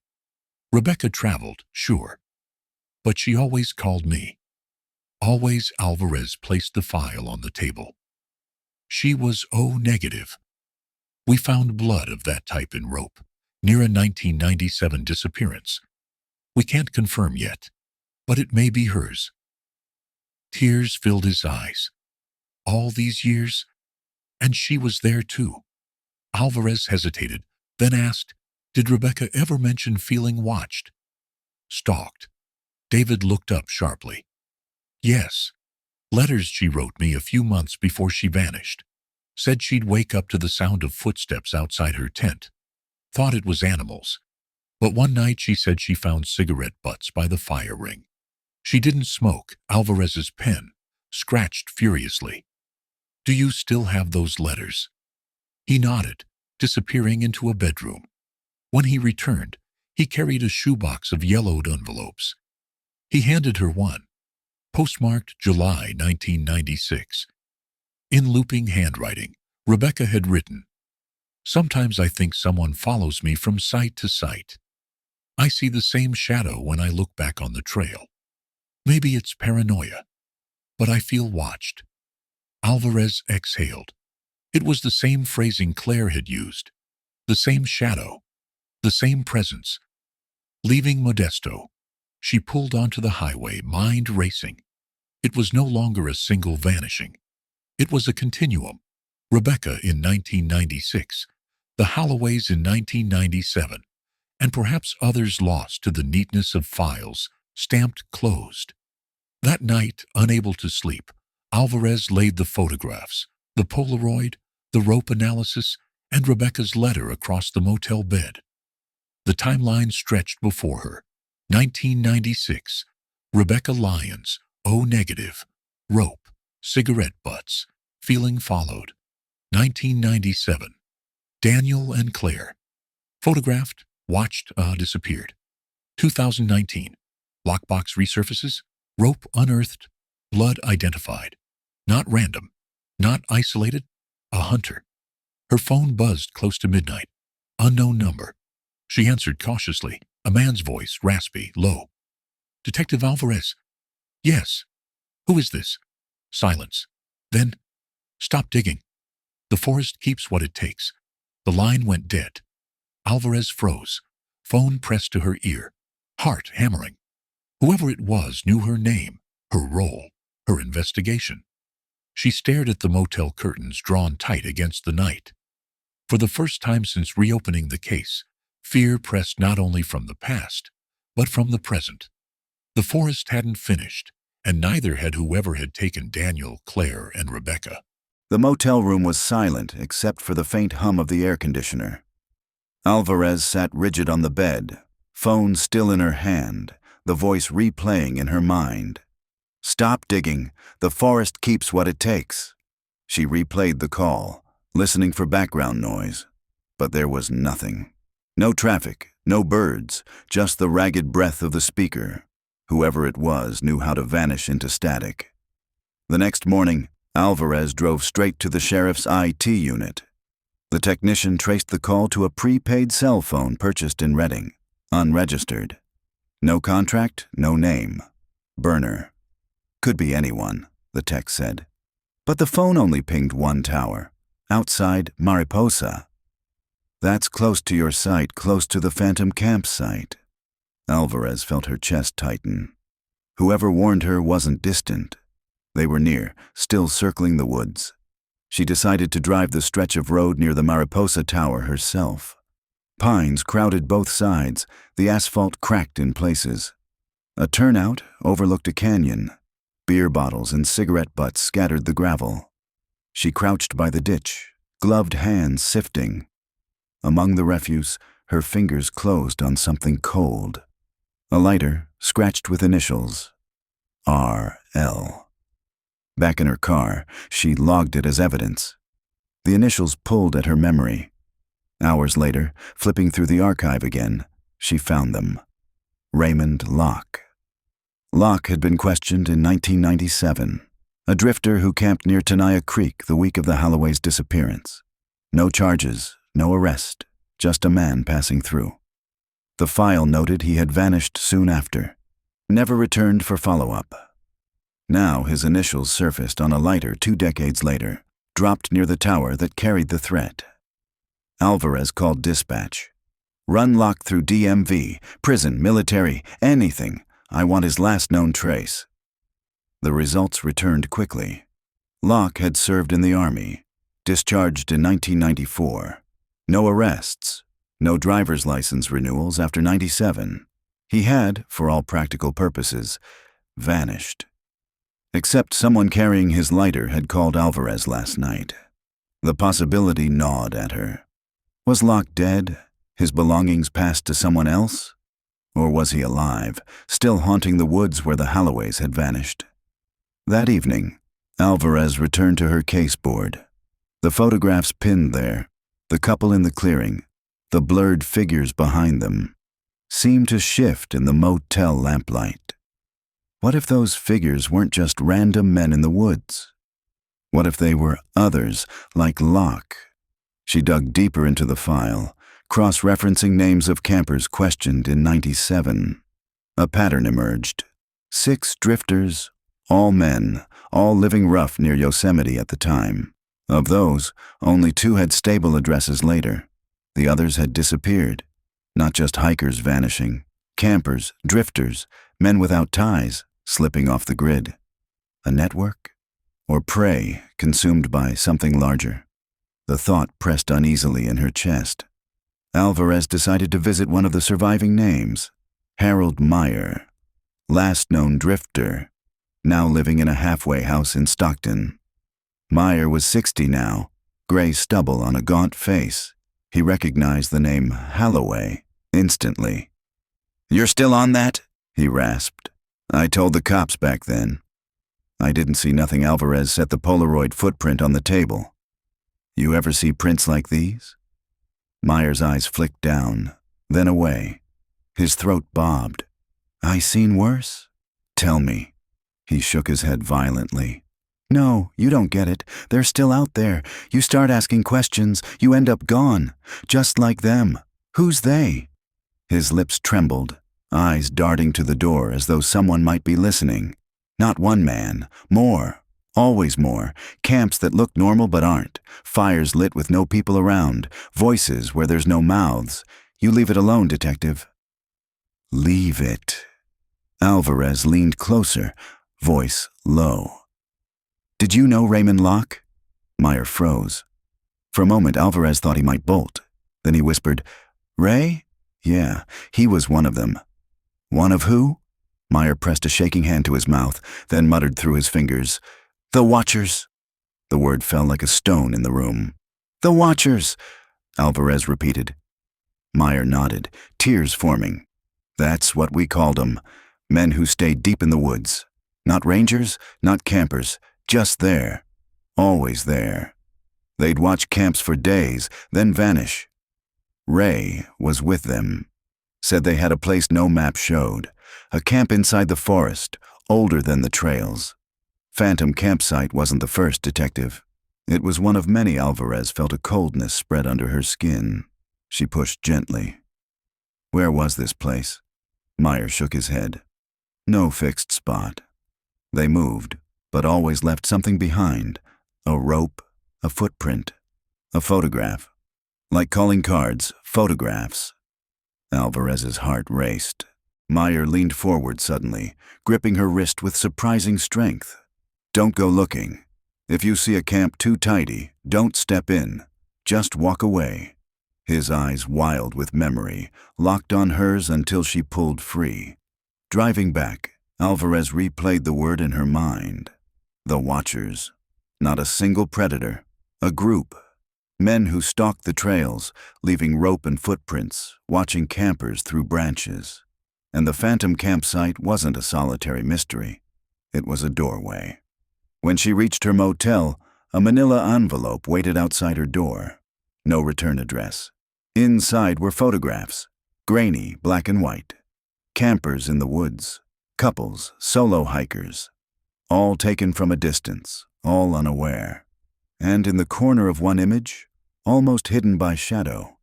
Rebecca traveled, sure. But she always called me." Always. Alvarez placed the file on the table. She was O-negative. "We found blood of that type in rope, near a 1997 disappearance. We can't confirm yet, but it may be hers." Tears filled his eyes. All these years? And she was there too. Alvarez hesitated, then asked, "Did Rebecca ever mention feeling watched?" "Stalked." David looked up sharply. "Yes. Letters she wrote me a few months before she vanished. Said she'd wake up to the sound of footsteps outside her tent. Thought it was animals. But one night she said she found cigarette butts by the fire ring. She didn't smoke." Alvarez's pen scratched furiously. "Do you still have those letters?" He nodded, disappearing into a bedroom. When he returned, he carried a shoebox of yellowed envelopes. He handed her one, postmarked July 1996. In looping handwriting, Rebecca had written, "Sometimes I think someone follows me from site to site. I see the same shadow when I look back on the trail. Maybe it's paranoia, but I feel watched." Alvarez exhaled. It was the same phrasing Claire had used, the same shadow, the same presence. Leaving Modesto, she pulled onto the highway, mind racing. It was no longer a single vanishing. It was a continuum. Rebecca in 1996, the Halloways in 1997, and perhaps others lost to the neatness of files, stamped closed. That night, unable to sleep, Alvarez laid the photographs, the Polaroid, the rope analysis, and Rebecca's letter across the motel bed. The timeline stretched before her. 1996, Rebecca Lyons, O-negative, rope, cigarette butts, feeling followed. 1997, Daniel and Claire, photographed, Watched, disappeared. 2019. Lockbox resurfaces. Rope unearthed. Blood identified. Not random. Not isolated. A hunter. Her phone buzzed close to midnight. Unknown number. She answered cautiously, a man's voice, raspy, low. Detective Alvarez. Yes. Who is this? Silence. Then, stop digging. The forest keeps what it takes. The line went dead. Alvarez froze. Phone pressed to her ear. Heart hammering. Whoever it was knew her name, her role, her investigation. She stared at the motel curtains drawn tight against the night. For the first time since reopening the case, fear pressed not only from the past, but from the present. The forest hadn't finished, and neither had whoever had taken Daniel, Claire, and Rebecca. The motel room was silent except for the faint hum of the air conditioner. Alvarez sat rigid on the bed, phone still in her hand, the voice replaying in her mind. Stop digging. The forest keeps what it takes. She replayed the call, listening for background noise. But there was nothing. No traffic, no birds, just the ragged breath of the speaker. Whoever it was knew how to vanish into static. The next morning, Alvarez drove straight to the sheriff's IT unit. The technician traced the call to a prepaid cell phone purchased in Reading, unregistered. No contract, no name. Burner. Could be anyone, the tech said. But the phone only pinged one tower, outside Mariposa. That's close to your site, close to the Phantom campsite. Alvarez felt her chest tighten. Whoever warned her wasn't distant. They were near, still circling the woods. She decided to drive the stretch of road near the Mariposa Tower herself. Pines crowded both sides, the asphalt cracked in places. A turnout overlooked a canyon. Beer bottles and cigarette butts scattered the gravel. She crouched by the ditch, gloved hands sifting. Among the refuse, her fingers closed on something cold. A lighter, scratched with initials. R.L. Back in her car, she logged it as evidence. The initials pulled at her memory. Hours later, flipping through the archive again, she found them. Raymond Locke. Locke had been questioned in 1997, a drifter who camped near Tenaya Creek the week of the Halloway's disappearance. No charges, no arrest, just a man passing through. The file noted he had vanished soon after, never returned for follow-up. Now his initials surfaced on a lighter 2 decades later, dropped near the tower that carried the threat. Alvarez called dispatch. Run Locke through DMV, prison, military, anything. I want his last known trace. The results returned quickly. Locke had served in the Army, discharged in 1994. No arrests, no driver's license renewals after 97. He had, for all practical purposes, vanished. Except someone carrying his lighter had called Alvarez last night. The possibility gnawed at her. Was Locke dead, his belongings passed to someone else? Or was he alive, still haunting the woods where the Halloways had vanished? That evening, Alvarez returned to her caseboard. The photographs pinned there, the couple in the clearing, the blurred figures behind them, seemed to shift in the motel lamplight. What if those figures weren't just random men in the woods? What if they were others, like Locke? She dug deeper into the file, cross-referencing names of campers questioned in 97. A pattern emerged. 6 drifters, all men, all living rough near Yosemite at the time. Of those, only 2 had stable addresses later. The others had disappeared. Not just hikers vanishing, campers, drifters, men without ties, slipping off the grid. A network? Or prey consumed by something larger? The thought pressed uneasily in her chest. Alvarez decided to visit one of the surviving names, Harold Meyer, last known drifter, now living in a halfway house in Stockton. Meyer was 60 now, gray stubble on a gaunt face. He recognized the name Halloway instantly. "You're still on that?" he rasped. "I told the cops back then." I didn't see nothing. Alvarez set the Polaroid footprint on the table. "You ever see prints like these?" Meyer's eyes flicked down. then away. His throat bobbed. "I seen worse?" "Tell me." He shook his head violently. "No, you don't get it. They're still out there. You start asking questions, you end up gone. Just like them. Who's they?" His lips trembled, eyes darting to the door as though someone might be listening. Not one man, more. Always more. Camps that look normal but aren't. Fires lit with no people around. Voices where there's no mouths. You leave it alone, detective. Leave it. Alvarez leaned closer, voice low. "Did you know Raymond Locke?" Meyer froze. For a moment, Alvarez thought he might bolt. Then he whispered, "Ray? Yeah, he was one of them." "One of who?" Meyer pressed a shaking hand to his mouth, then muttered through his fingers, "The Watchers." The word fell like a stone in the room. "The Watchers," Alvarez repeated. Meyer nodded, tears forming. "That's what we called them. Men who stayed deep in the woods. Not rangers, not campers, just there. Always there. They'd watch camps for days, then vanish. Ray was with them. Said they had a place no map showed. A camp inside the forest, older than the trails. Phantom campsite wasn't the first, detective. It was one of many. Alvarez felt a coldness spread under her skin. She pushed gently. "Where was this place?" Meyer shook his head. "No fixed spot. They moved, but always left something behind. A rope, a footprint, a photograph. Like calling cards, photographs." Alvarez's heart raced. Meyer leaned forward suddenly, gripping her wrist with surprising strength. "Don't go looking. If you see a camp too tidy, don't step in. Just walk away." His eyes, wild with memory, locked on hers until she pulled free. Driving back, Alvarez replayed the word in her mind. The Watchers. Not a single predator. A group. Men who stalked the trails, leaving rope and footprints, watching campers through branches. And the phantom campsite wasn't a solitary mystery. It was a doorway. When she reached her motel, a manila envelope waited outside her door. No return address. Inside were photographs, grainy, black and white. Campers in the woods, couples, solo hikers. All taken from a distance, all unaware. And in the corner of one image, almost hidden by shadow,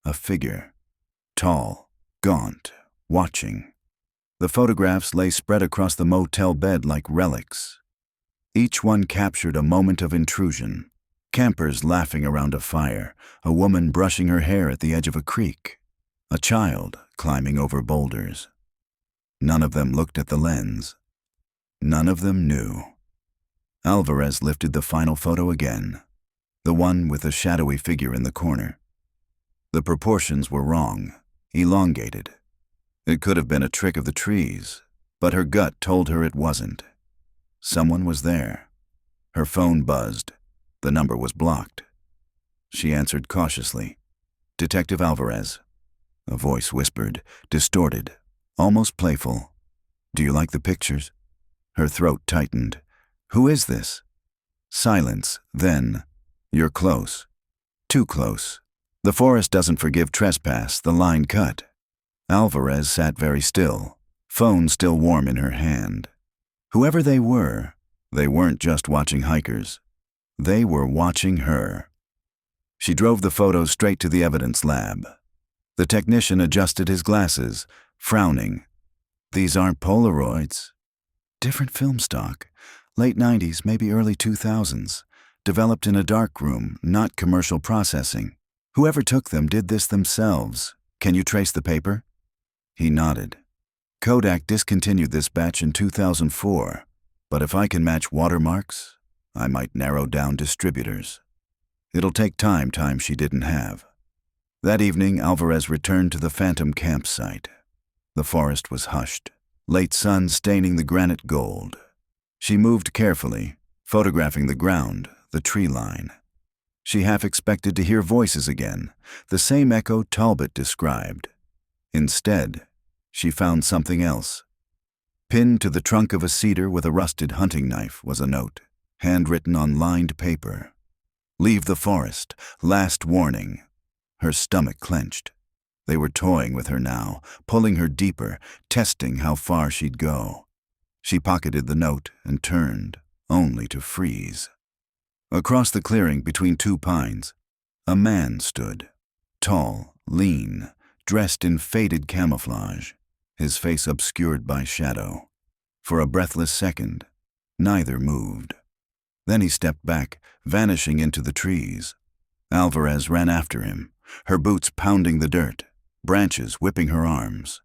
a figure. Tall, gaunt, watching. The photographs lay spread across the motel bed like relics. Each one captured a moment of intrusion. Campers laughing around a fire, a woman brushing her hair at the edge of a creek, a child climbing over boulders. None of them looked at the lens. None of them knew. Alvarez lifted the final photo again, the one with the shadowy figure in the corner. The proportions were wrong, elongated. It could have been a trick of the trees, but her gut told her it wasn't. Someone was there. Her phone buzzed. The number was blocked. She answered cautiously. "Detective Alvarez." A voice whispered, distorted, almost playful. "Do you like the pictures?" Her throat tightened. "Who is this?" Silence, then, "You're close. Too close. The forest doesn't forgive trespass, the line cut." Alvarez sat very still, phone still warm in her hand. Whoever they weren't just watching hikers. They were watching her. She drove the photos straight to the evidence lab. The technician adjusted his glasses, frowning. "These aren't Polaroids." "Different film stock. Late 90s, maybe early 2000s. Developed in a dark room, not commercial processing. Whoever took them did this themselves. Can you trace the paper?" He nodded. "Kodak discontinued this batch in 2004, but if I can match watermarks, I might narrow down distributors. It'll take time she didn't have." That evening, Alvarez returned to the phantom campsite. The forest was hushed, late sun staining the granite gold. She moved carefully, photographing the ground, the tree line. She half expected to hear voices again, the same echo Talbot described. Instead, she found something else. Pinned to the trunk of a cedar with a rusted hunting knife was a note, handwritten on lined paper. "Leave the forest. Last warning." Her stomach clenched. They were toying with her now, pulling her deeper, testing how far she'd go. She pocketed the note and turned, only to freeze. Across the clearing between two pines, a man stood, tall, lean, dressed in faded camouflage, his face obscured by shadow. For a breathless second, neither moved. Then he stepped back, vanishing into the trees. Alvarez ran after him, her boots pounding the dirt, branches whipping her arms.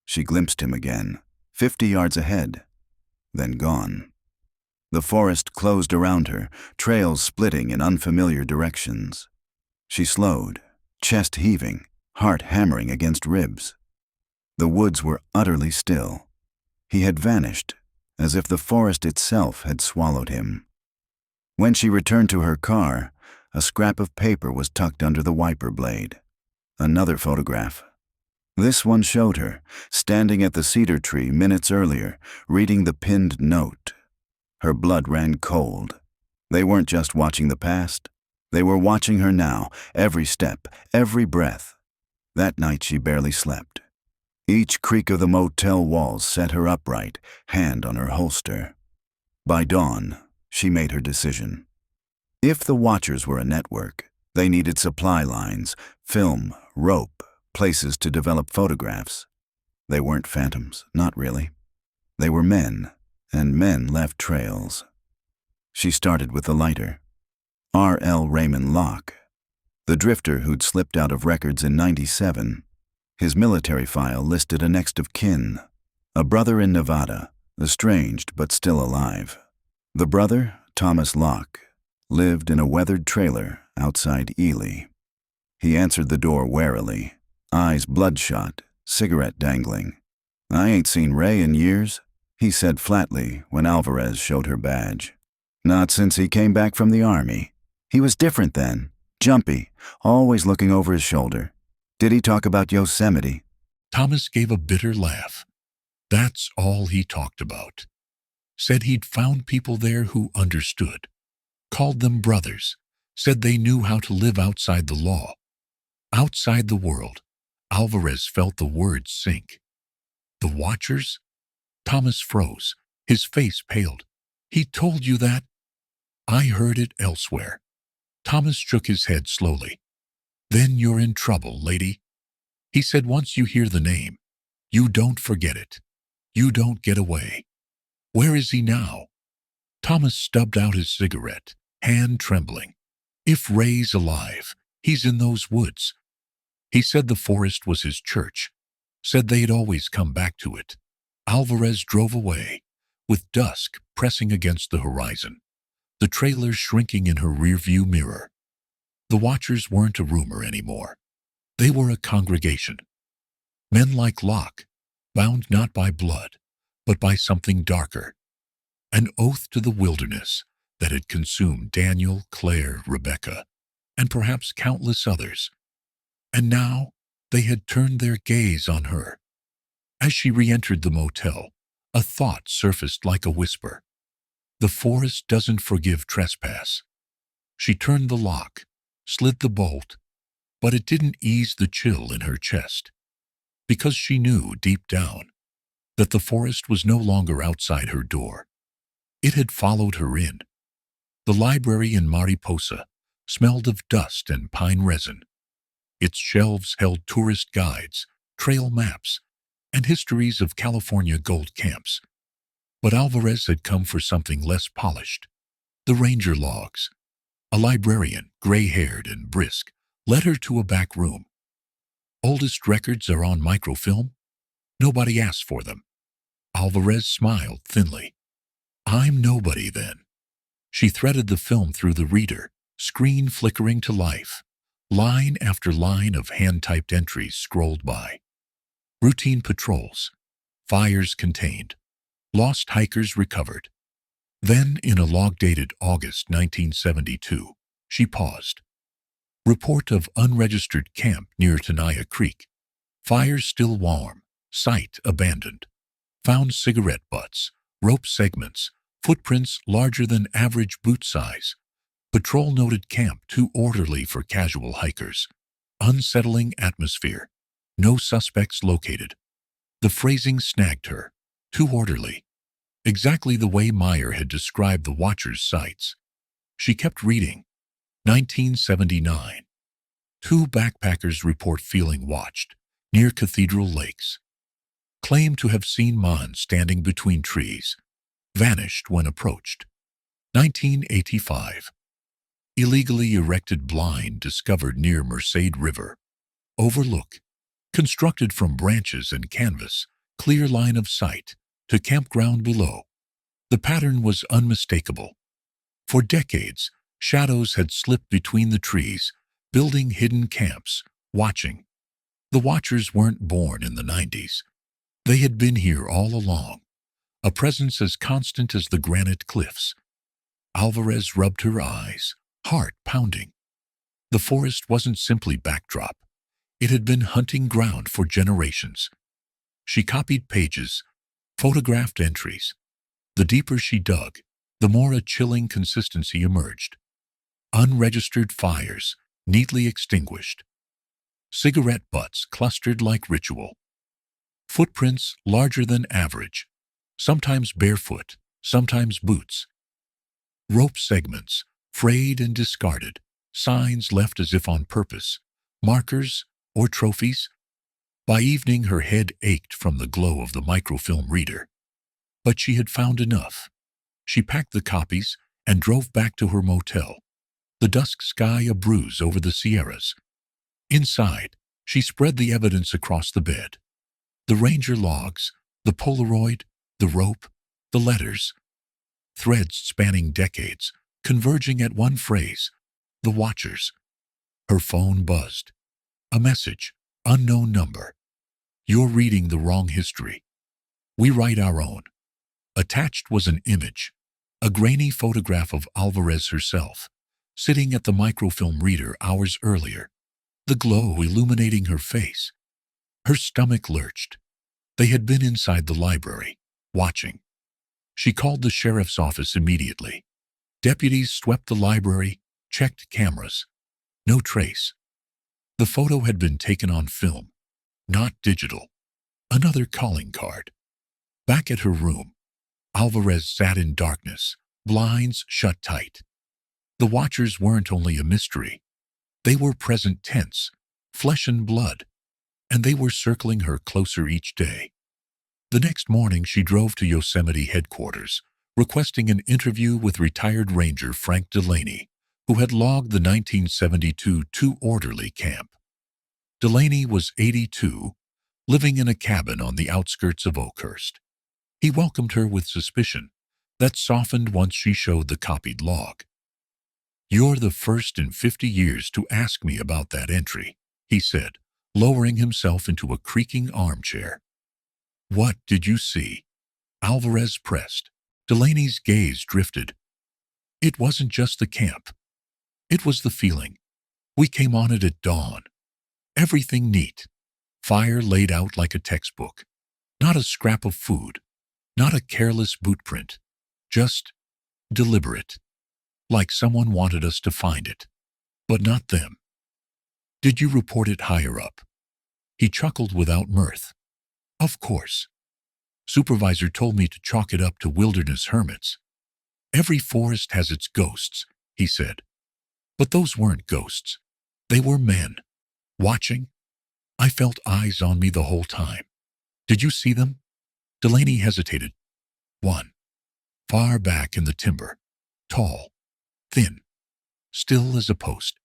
She glimpsed him again, 50 yards ahead, then gone. The forest closed around her, trails splitting in unfamiliar directions. She slowed, chest heaving, heart hammering against ribs. The woods were utterly still. He had vanished, as if the forest itself had swallowed him. When she returned to her car, a scrap of paper was tucked under the wiper blade. Another photograph. This one showed her, standing at the cedar tree minutes earlier, reading the pinned note. Her blood ran cold. They weren't just watching the past. They were watching her now, every step, every breath. That night she barely slept. Each creak of the motel walls set her upright, hand on her holster. By dawn, she made her decision. If the Watchers were a network, they needed supply lines, film, rope, places to develop photographs. They weren't phantoms, not really. They were men, and men left trails. She started with the lighter. R.L. Raymond Locke, the drifter who'd slipped out of records in '97. His military file listed a next of kin, a brother in Nevada, estranged but still alive. The brother, Thomas Locke, lived in a weathered trailer outside Ely. He answered the door warily, eyes bloodshot, cigarette dangling. "I ain't seen Ray in years," he said flatly when Alvarez showed her badge. "Not since he came back from the army. He was different then, jumpy, always looking over his shoulder. Did he talk about Yosemite?" Thomas gave a bitter laugh. That's all he talked about. Said he'd found people there who understood. Called them brothers. Said they knew how to live outside the law. Outside the world. Alvarez felt the words sink. The Watchers? Thomas froze. His face paled. "He told you that?" "I heard it elsewhere." Thomas shook his head slowly. "Then you're in trouble, lady." He said, "Once you hear the name, you don't forget it. You don't get away." "Where is he now?" Thomas stubbed out his cigarette, hand trembling. "If Ray's alive, he's in those woods." He said the forest was his church. Said they'd always come back to it. Alvarez drove away, with dusk pressing against the horizon, the trailer shrinking in her rearview mirror. The Watchers weren't a rumor anymore. They were a congregation. Men like Locke, bound not by blood, but by something darker. An oath to the wilderness that had consumed Daniel, Claire, Rebecca, and perhaps countless others. And now they had turned their gaze on her. As she re-entered the motel, a thought surfaced like a whisper. The forest doesn't forgive trespass. She turned the lock, slid the bolt, but it didn't ease the chill in her chest, because she knew deep down that the forest was no longer outside her door. It had followed her in. The library in Mariposa smelled of dust and pine resin. Its shelves held tourist guides, trail maps, and histories of California gold camps. But Alvarez had come for something less polished. The ranger logs. A librarian, gray-haired and brisk, led her to a back room. "Oldest records are on microfilm. Nobody asked for them." Alvarez smiled thinly. "I'm nobody then." She threaded the film through the reader, screen flickering to life. Line after line of hand-typed entries scrolled by. Routine patrols. Fires contained. Lost hikers recovered. Then, in a log dated August 1972, she paused. Report of unregistered camp near Tenaya Creek. Fires still warm. Site abandoned. Found cigarette butts, rope segments, footprints larger than average boot size. Patrol noted camp too orderly for casual hikers. Unsettling atmosphere. No suspects located. The phrasing snagged her. Too orderly. Exactly the way Meyer had described the watcher's sights. She kept reading. 1979. Two backpackers report feeling watched near Cathedral Lakes. Claim to have seen man standing between trees. Vanished when approached. 1985. Illegally erected blind discovered near Merced River. Overlook. Constructed from branches and canvas. Clear line of sight to campground below. The pattern was unmistakable. For decades, shadows had slipped between the trees, building hidden camps, watching. The watchers weren't born in the 90s. They had been here all along, a presence as constant as the granite cliffs. Alvarez rubbed her eyes, heart pounding. The forest wasn't simply backdrop. It had been hunting ground for generations. She copied pages, photographed entries. The deeper she dug, the more a chilling consistency emerged. Unregistered fires, neatly extinguished. Cigarette butts clustered like ritual. Footprints larger than average, sometimes barefoot, sometimes boots. Rope segments, frayed and discarded, signs left as if on purpose, markers or trophies. By evening her head ached from the glow of the microfilm reader. But she had found enough. She packed the copies and drove back to her motel, the dusk sky a bruise over the Sierras. Inside, she spread the evidence across the bed. The ranger logs, the Polaroid, the rope, the letters. Threads spanning decades, converging at one phrase, the watchers. Her phone buzzed. A message, unknown number. You're reading the wrong history. We write our own. Attached was an image, a grainy photograph of Alvarez herself, sitting at the microfilm reader hours earlier, the glow illuminating her face. Her stomach lurched. They had been inside the library, watching. She called the sheriff's office immediately. Deputies swept the library, checked cameras. No trace. The photo had been taken on film, not digital. Another calling card. Back at her room, Alvarez sat in darkness, blinds shut tight. The watchers weren't only a mystery. They were present tense, flesh and blood, and they were circling her closer each day. The next morning she drove to Yosemite headquarters, requesting an interview with retired Ranger Frank Delaney, who had logged the 1972 two-orderly camp. Delaney was 82, living in a cabin on the outskirts of Oakhurst. He welcomed her with suspicion that softened once she showed the copied log. "You're the first in 50 years to ask me about that entry," he said, lowering himself into a creaking armchair. "What did you see?" Alvarez pressed. Delaney's gaze drifted. "It wasn't just the camp. It was the feeling. We came on it at dawn. Everything neat. Fire laid out like a textbook. Not a scrap of food. Not a careless boot print. Just deliberate. Like someone wanted us to find it. But not them." "Did you report it higher up?" He chuckled without mirth. "Of course. Supervisor told me to chalk it up to wilderness hermits. Every forest has its ghosts," he said. "But those weren't ghosts. They were men. Watching. I felt eyes on me the whole time. Did you see them?" Delaney hesitated. "One. Far back in the timber. Tall. Thin. Still as a post.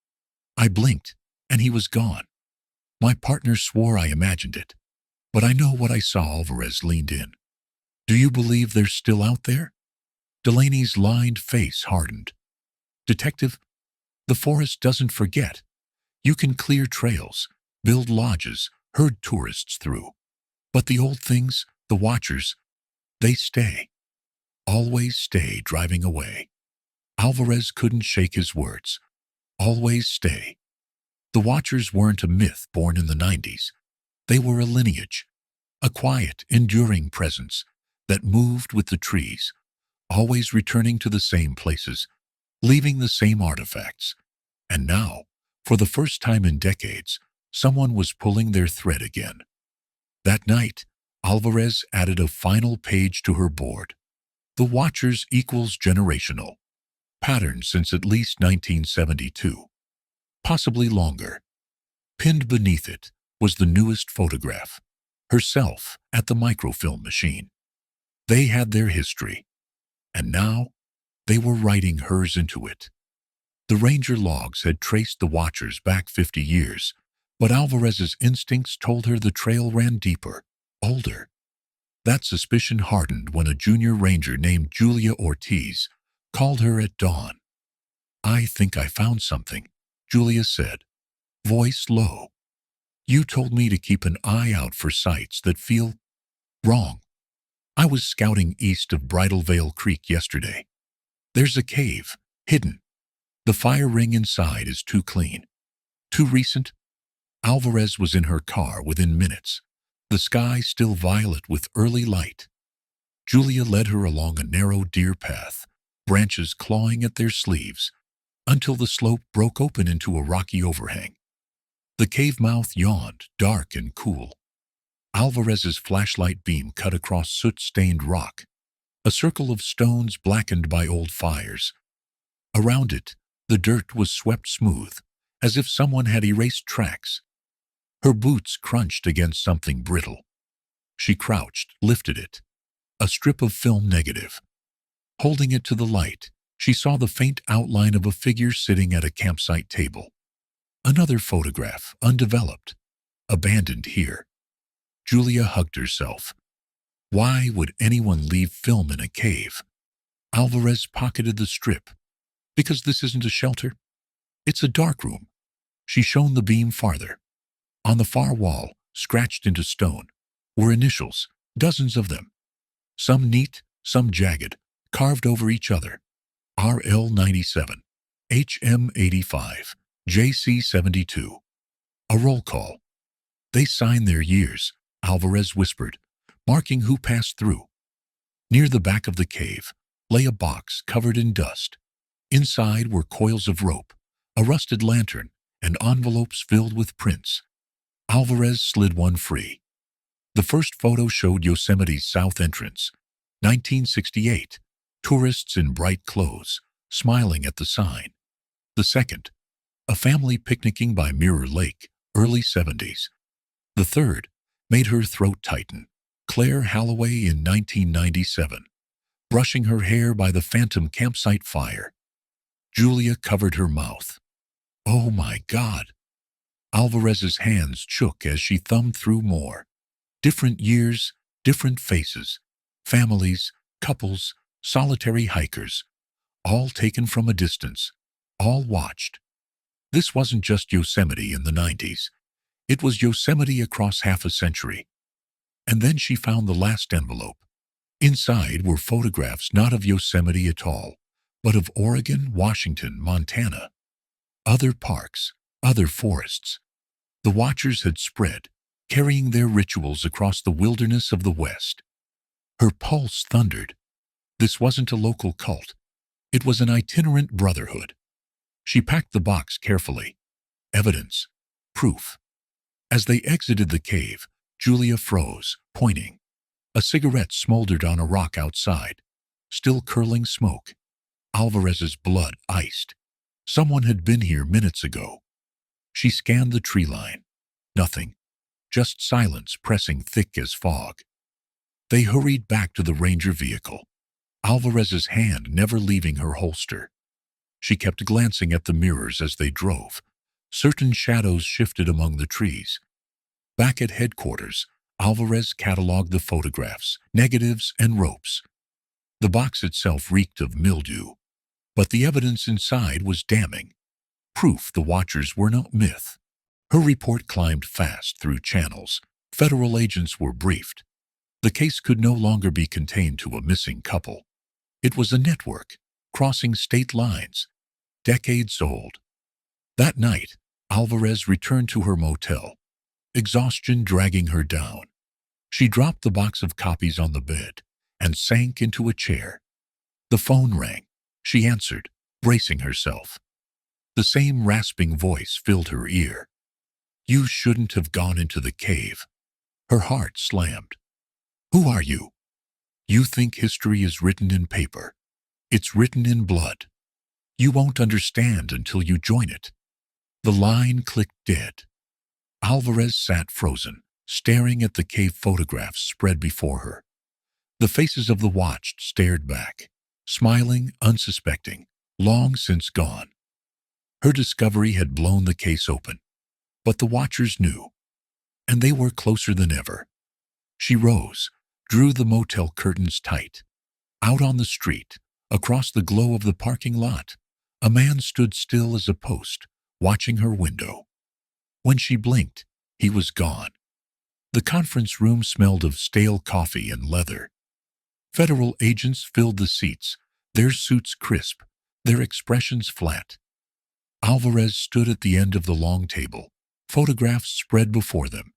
I blinked, and he was gone. My partner swore I imagined it. But I know what I saw." Alvarez leaned in. "Do you believe they're still out there?" Delaney's lined face hardened. "Detective, the forest doesn't forget. You can clear trails, build lodges, herd tourists through. But the old things, the watchers, they stay. Always stay driving away." Alvarez couldn't shake his words. Always stay. The watchers weren't a myth born in the 90s. They were a lineage, a quiet, enduring presence that moved with the trees, always returning to the same places, leaving the same artifacts. And now, for the first time in decades, Someone was pulling their thread again. That night, Alvarez added a final page to her board. The Watchers equals generational. Pattern since at least 1972. Possibly longer. Pinned beneath it was the newest photograph. Herself at the microfilm machine. They had their history. And now, they were writing hers into it. The ranger logs had traced the Watchers back 50 years, but Alvarez's instincts told her the trail ran deeper, older. That suspicion hardened when a junior ranger named Julia Ortiz called her at dawn. "I think I found something," Julia said, voice low. "You told me to keep an eye out for sites that feel wrong. I was scouting east of Bridal Veil Creek yesterday. There's a cave, hidden. The fire ring inside is too clean. Too recent." Alvarez was in her car within minutes, the sky still violet with early light. Julia led her along a narrow deer path, branches clawing at their sleeves, until the slope broke open into a rocky overhang. The cave mouth yawned, dark and cool. Alvarez's flashlight beam cut across soot-stained rock, a circle of stones blackened by old fires. Around it, the dirt was swept smooth, as if someone had erased tracks. Her boots crunched against something brittle. She crouched, lifted it. A strip of film negative. Holding it to the light, she saw the faint outline of a figure sitting at a campsite table. Another photograph, undeveloped. Abandoned here. Julia hugged herself. Why would anyone leave film in a cave? Alvarez pocketed the strip. "Because this isn't a shelter. It's a dark room." She shone the beam farther. On the far wall, scratched into stone, were initials, dozens of them. Some neat, some jagged, carved over each other. RL 97, HM 85, JC 72. A roll call. "They signed their years," Alvarez whispered, marking who passed through. Near the back of the cave lay a box covered in dust. Inside were coils of rope, a rusted lantern, and envelopes filled with prints. Alvarez slid one free. The first photo showed Yosemite's south entrance, 1968, tourists in bright clothes, smiling at the sign. The second, a family picnicking by Mirror Lake, early 70s. The third made her throat tighten, Claire Halloway in 1997, brushing her hair by the phantom campsite fire. Julia covered her mouth. "Oh my God!" Alvarez's hands shook as she thumbed through more. Different years, different faces, families, couples, solitary hikers, all taken from a distance, all watched. This wasn't just Yosemite in the 90s. It was Yosemite across half a century. And then she found the last envelope. Inside were photographs not of Yosemite at all, but of Oregon, Washington, Montana. Other parks, other forests. The Watchers had spread, carrying their rituals across the wilderness of the West. Her pulse thundered. This wasn't a local cult. It was an itinerant brotherhood. She packed the box carefully. Evidence. Proof. As they exited the cave, Julia froze, pointing. A cigarette smoldered on a rock outside, still curling smoke. Alvarez's blood iced. Someone had been here minutes ago. She scanned the tree line. Nothing. Just silence pressing thick as fog. They hurried back to the ranger vehicle, Alvarez's hand never leaving her holster. She kept glancing at the mirrors as they drove. Certain shadows shifted among the trees. Back at headquarters, Alvarez cataloged the photographs, negatives, and ropes. The box itself reeked of mildew, but the evidence inside was damning. Proof the Watchers were no myth. Her report climbed fast through channels. Federal agents were briefed. The case could no longer be contained to a missing couple. It was a network, crossing state lines, decades old. That night, Alvarez returned to her motel, exhaustion dragging her down. She dropped the box of copies on the bed and sank into a chair. The phone rang. She answered, bracing herself. The same rasping voice filled her ear. You shouldn't have gone into the cave. Her heart slammed. Who are you? You think history is written in paper. It's written in blood. You won't understand until you join it. The line clicked dead. Alvarez sat frozen, staring at the cave photographs spread before her. The faces of the watched stared back, smiling, unsuspecting, long since gone. Her discovery had blown the case open, but the watchers knew, and they were closer than ever. She rose, drew the motel curtains tight. Out on the street, across the glow of the parking lot, a man stood still as a post, watching her window. When she blinked, he was gone. The conference room smelled of stale coffee and leather. Federal agents filled the seats, their suits crisp, their expressions flat. Alvarez stood at the end of the long table, photographs spread before them.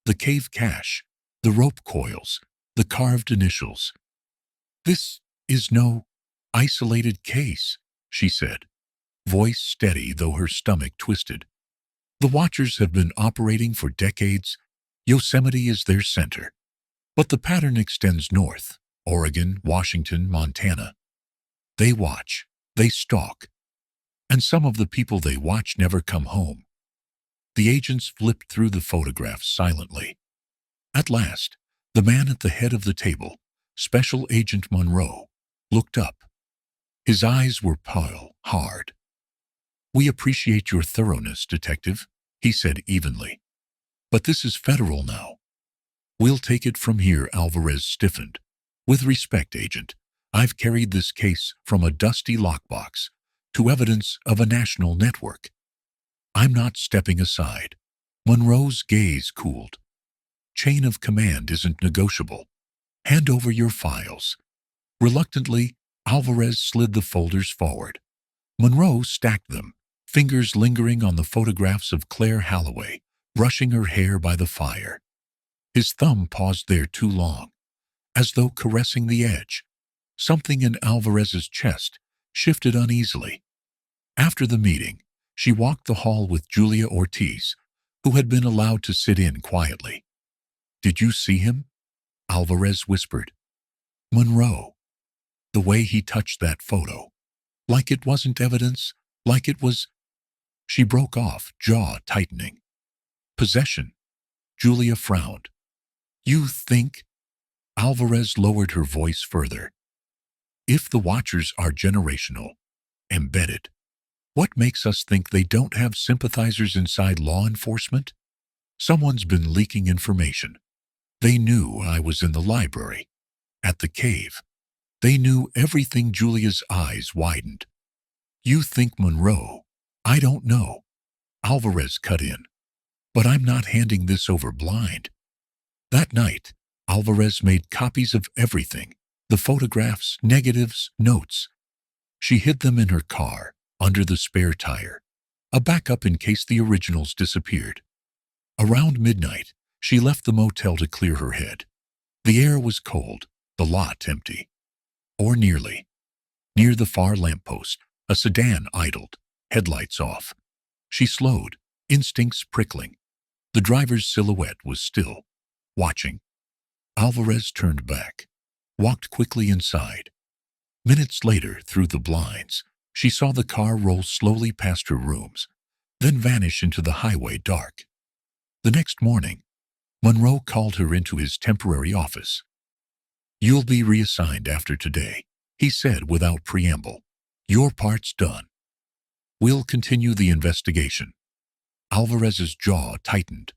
The cave cache, the rope coils, the carved initials. This is no isolated case, she said, voice steady though her stomach twisted. The watchers have been operating for decades. Yosemite is their center. But the pattern extends north, Oregon, Washington, Montana. They watch, they stalk, and some of the people they watch never come home. The agents flipped through the photographs silently. At last, the man at the head of the table, Special Agent Monroe, looked up. His eyes were pale, hard. "We appreciate your thoroughness, Detective," he said evenly. "But this is federal now. We'll take it from here." Alvarez stiffened. "With respect, Agent, I've carried this case from a dusty lockbox to evidence of a national network. I'm not stepping aside." Monroe's gaze cooled. "Chain of command isn't negotiable. Hand over your files." Reluctantly, Alvarez slid the folders forward. Monroe stacked them, fingers lingering on the photographs of Claire Halloway, brushing her hair by the fire. His thumb paused there too long, as though caressing the edge. Something in Alvarez's chest shifted uneasily. After the meeting, she walked the hall with Julia Ortiz, who had been allowed to sit in quietly. "Did you see him?" Alvarez whispered. "Monroe. The way he touched that photo. Like it wasn't evidence, like it was—" She broke off, jaw tightening. "Possession." Julia frowned. "You think—" Alvarez lowered her voice further. "If the watchers are generational, embedded, what makes us think they don't have sympathizers inside law enforcement? Someone's been leaking information. They knew I was in the library, at the cave. They knew everything." Julia's eyes widened. "You think Monroe? I don't know." Alvarez cut in. "But I'm not handing this over blind." That night, Alvarez made copies of everything, the photographs, negatives, notes. She hid them in her car, under the spare tire, a backup in case the originals disappeared. Around midnight, she left the motel to clear her head. The air was cold, the lot empty. Or nearly. Near the far lamppost, a sedan idled, headlights off. She slowed, instincts prickling. The driver's silhouette was still, watching. Alvarez turned back, walked quickly inside. Minutes later, through the blinds, she saw the car roll slowly past her rooms, then vanish into the highway dark. The next morning, Monroe called her into his temporary office. "You'll be reassigned after today," he said without preamble. "Your part's done. We'll continue the investigation." Alvarez's jaw tightened.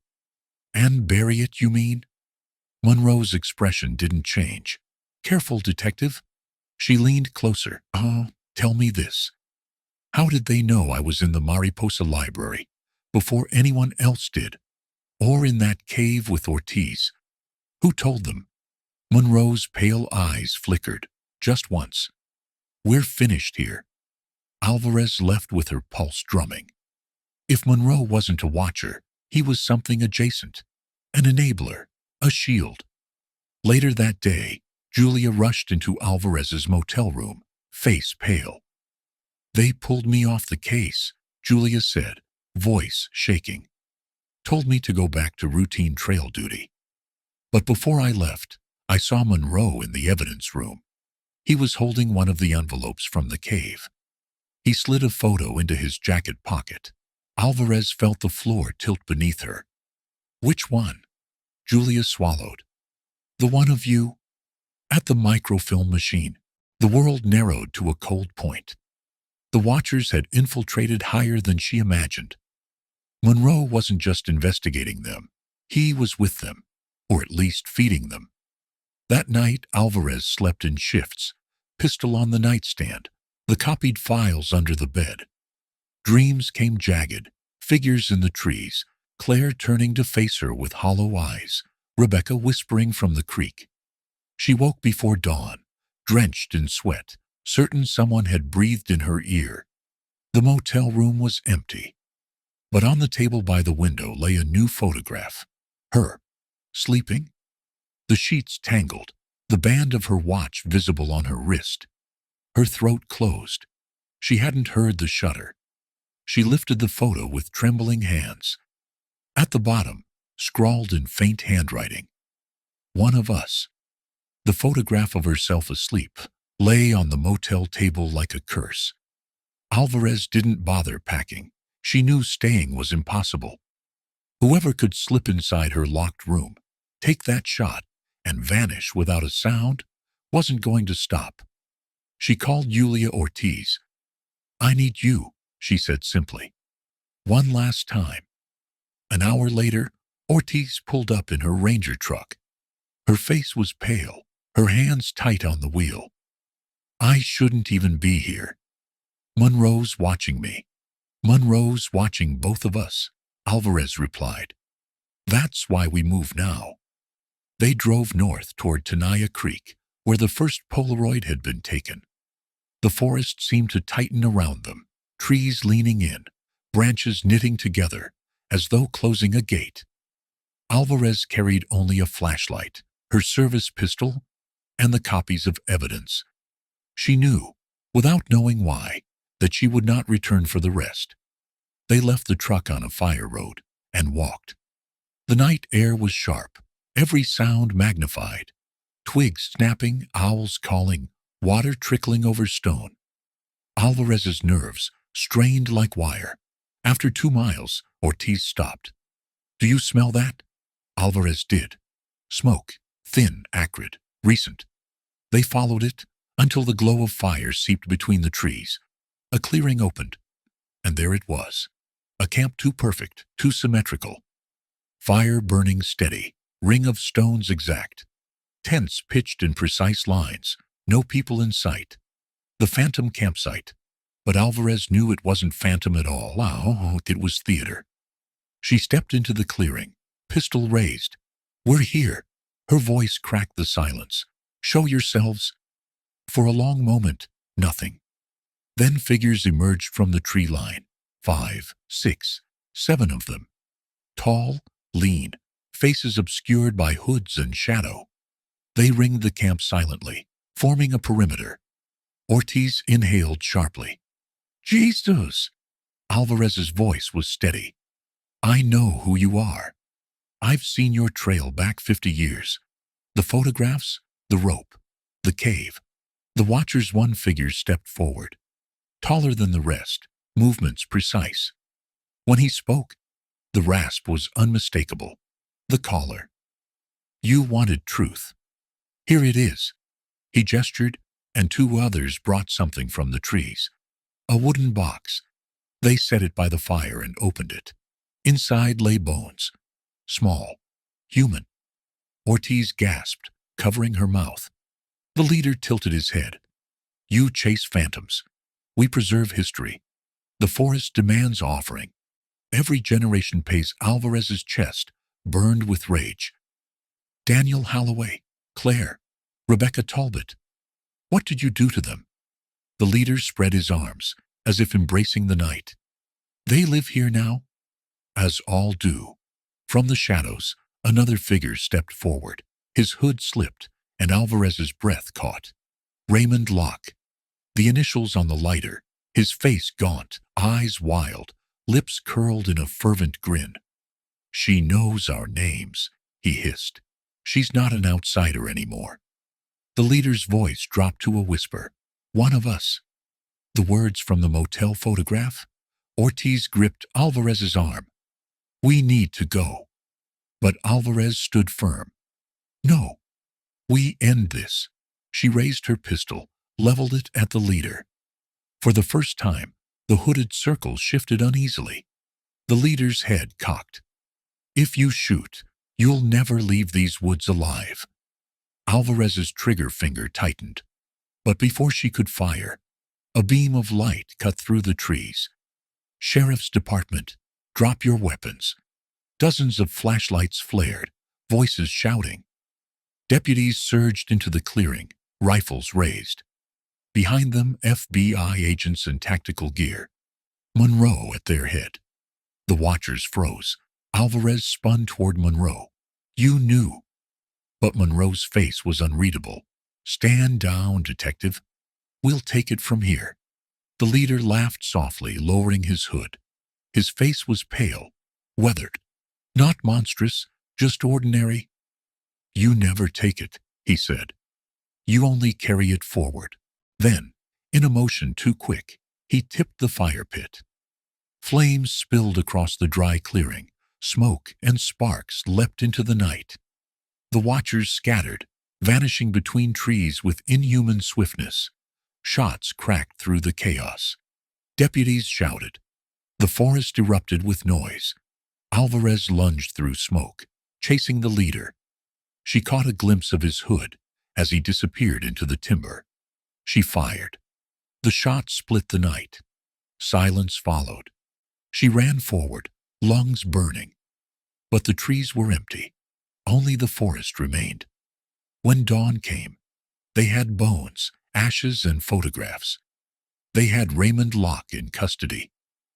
"And bury it, you mean?" Monroe's expression didn't change. "Careful, Detective." She leaned closer. Tell me this. How did they know I was in the Mariposa Library before anyone else did? Or in that cave with Ortiz? Who told them?" Monroe's pale eyes flickered, just once. "We're finished here." Alvarez left with her pulse drumming. If Monroe wasn't a watcher, he was something adjacent, an enabler, a shield. Later that day, Julia rushed into Alvarez's motel room, face pale. "They pulled me off the case," Julia said, voice shaking. told me to go back to routine trail duty. But before I left, I saw Monroe in the evidence room. He was holding one of the envelopes from the cave. He slid a photo into his jacket pocket. Alvarez felt the floor tilt beneath her. Which one? Julia swallowed. The one of you? At the microfilm machine, the world narrowed to a cold point. The watchers had infiltrated higher than she imagined. Monroe wasn't just investigating them. He was with them, or at least feeding them. That night, Alvarez slept in shifts, pistol on the nightstand, the copied files under the bed. Dreams came jagged, figures in the trees, Claire turning to face her with hollow eyes, Rebecca whispering from the creek. She woke before dawn, drenched in sweat, certain someone had breathed in her ear. The motel room was empty, but on the table by the window lay a new photograph. Her, sleeping? The sheets tangled, the band of her watch visible on her wrist. Her throat closed. She hadn't heard the shudder. She lifted the photo with trembling hands. At the bottom, scrawled in faint handwriting, "One of us." The photograph of herself asleep lay on the motel table like a curse. Alvarez didn't bother packing. She knew staying was impossible. Whoever could slip inside her locked room, take that shot, and vanish without a sound wasn't going to stop. She called Julia Ortiz. "I need you," she said simply. "One last time." An hour later, Ortiz pulled up in her Ranger truck. Her face was pale, her hands tight on the wheel. "I shouldn't even be here. Monroe's watching me. Monroe's watching both of us," Alvarez replied. "That's why we move now." They drove north toward Tenaya Creek, where the first Polaroid had been taken. The forest seemed to tighten around them, trees leaning in, branches knitting together, as though closing a gate. Alvarez carried only a flashlight, her service pistol, and the copies of evidence. She knew, without knowing why, that she would not return for the rest. They left the truck on a fire road and walked. The night air was sharp, every sound magnified. Twigs snapping, owls calling, water trickling over stone. Alvarez's nerves strained like wire. After 2 miles, Ortiz stopped. "Do you smell that?" Alvarez did. Smoke, thin, acrid, recent. They followed it until the glow of fire seeped between the trees. A clearing opened, and there it was. A camp too perfect, too symmetrical. Fire burning steady, ring of stones exact. Tents pitched in precise lines, no people in sight. The phantom campsite. But Alvarez knew it wasn't phantom at all. It was theater. She stepped into the clearing, pistol raised. "We're here." Her voice cracked the silence. "Show yourselves." For a long moment, nothing. Then figures emerged from the tree line. 5, 6, 7 of them. Tall, lean, faces obscured by hoods and shadow. They ringed the camp silently, forming a perimeter. Ortiz inhaled sharply. "Jesus!" Alvarez's voice was steady. "I know who you are. I've seen your trail back 50 years. The photographs, the rope, the cave." The watcher's one figure stepped forward. Taller than the rest, movements precise. When he spoke, the rasp was unmistakable. The caller. "You wanted truth. Here it is." He gestured, and 2 others brought something from the trees. A wooden box. They set it by the fire and opened it. Inside lay bones. Small. Human. Ortiz gasped, covering her mouth. The leader tilted his head. "You chase phantoms. We preserve history. The forest demands offering." Every generation pays. Alvarez's chest burned with rage. "Daniel Halloway, Claire, Rebecca Talbot. What did you do to them?" The leader spread his arms, as if embracing the night. "They live here now?" "As all do." From the shadows, another figure stepped forward. His hood slipped, and Alvarez's breath caught. Raymond Locke. The initials on the lighter, his face gaunt, eyes wild, lips curled in a fervent grin. She knows our names, he hissed. She's not an outsider anymore. The leader's voice dropped to a whisper. One of us. The words from the motel photograph? Ortiz gripped Alvarez's arm. We need to go. But Alvarez stood firm. No. We end this. She raised her pistol, leveled it at the leader. For the first time, the hooded circle shifted uneasily. The leader's head cocked. If you shoot, you'll never leave these woods alive. Alvarez's trigger finger tightened. But before she could fire, a beam of light cut through the trees. Sheriff's Department, drop your weapons. Dozens of flashlights flared, voices shouting. Deputies surged into the clearing, rifles raised. Behind them, FBI agents in tactical gear. Monroe at their head. The watchers froze. Alvarez spun toward Monroe. You knew. But Monroe's face was unreadable. Stand down, detective. We'll take it from here. The leader laughed softly, lowering his hood. His face was pale, weathered. Not monstrous, just ordinary. You never take it, he said. You only carry it forward. Then, in a motion too quick, he tipped the fire pit. Flames spilled across the dry clearing. Smoke and sparks leapt into the night. The watchers scattered, vanishing between trees with inhuman swiftness. Shots cracked through the chaos. Deputies shouted. The forest erupted with noise. Alvarez lunged through smoke, chasing the leader. She caught a glimpse of his hood as he disappeared into the timber. She fired. The shot split the night. Silence followed. She ran forward, lungs burning. But the trees were empty. Only the forest remained. When dawn came, they had bones, ashes, and photographs. They had Raymond Locke in custody,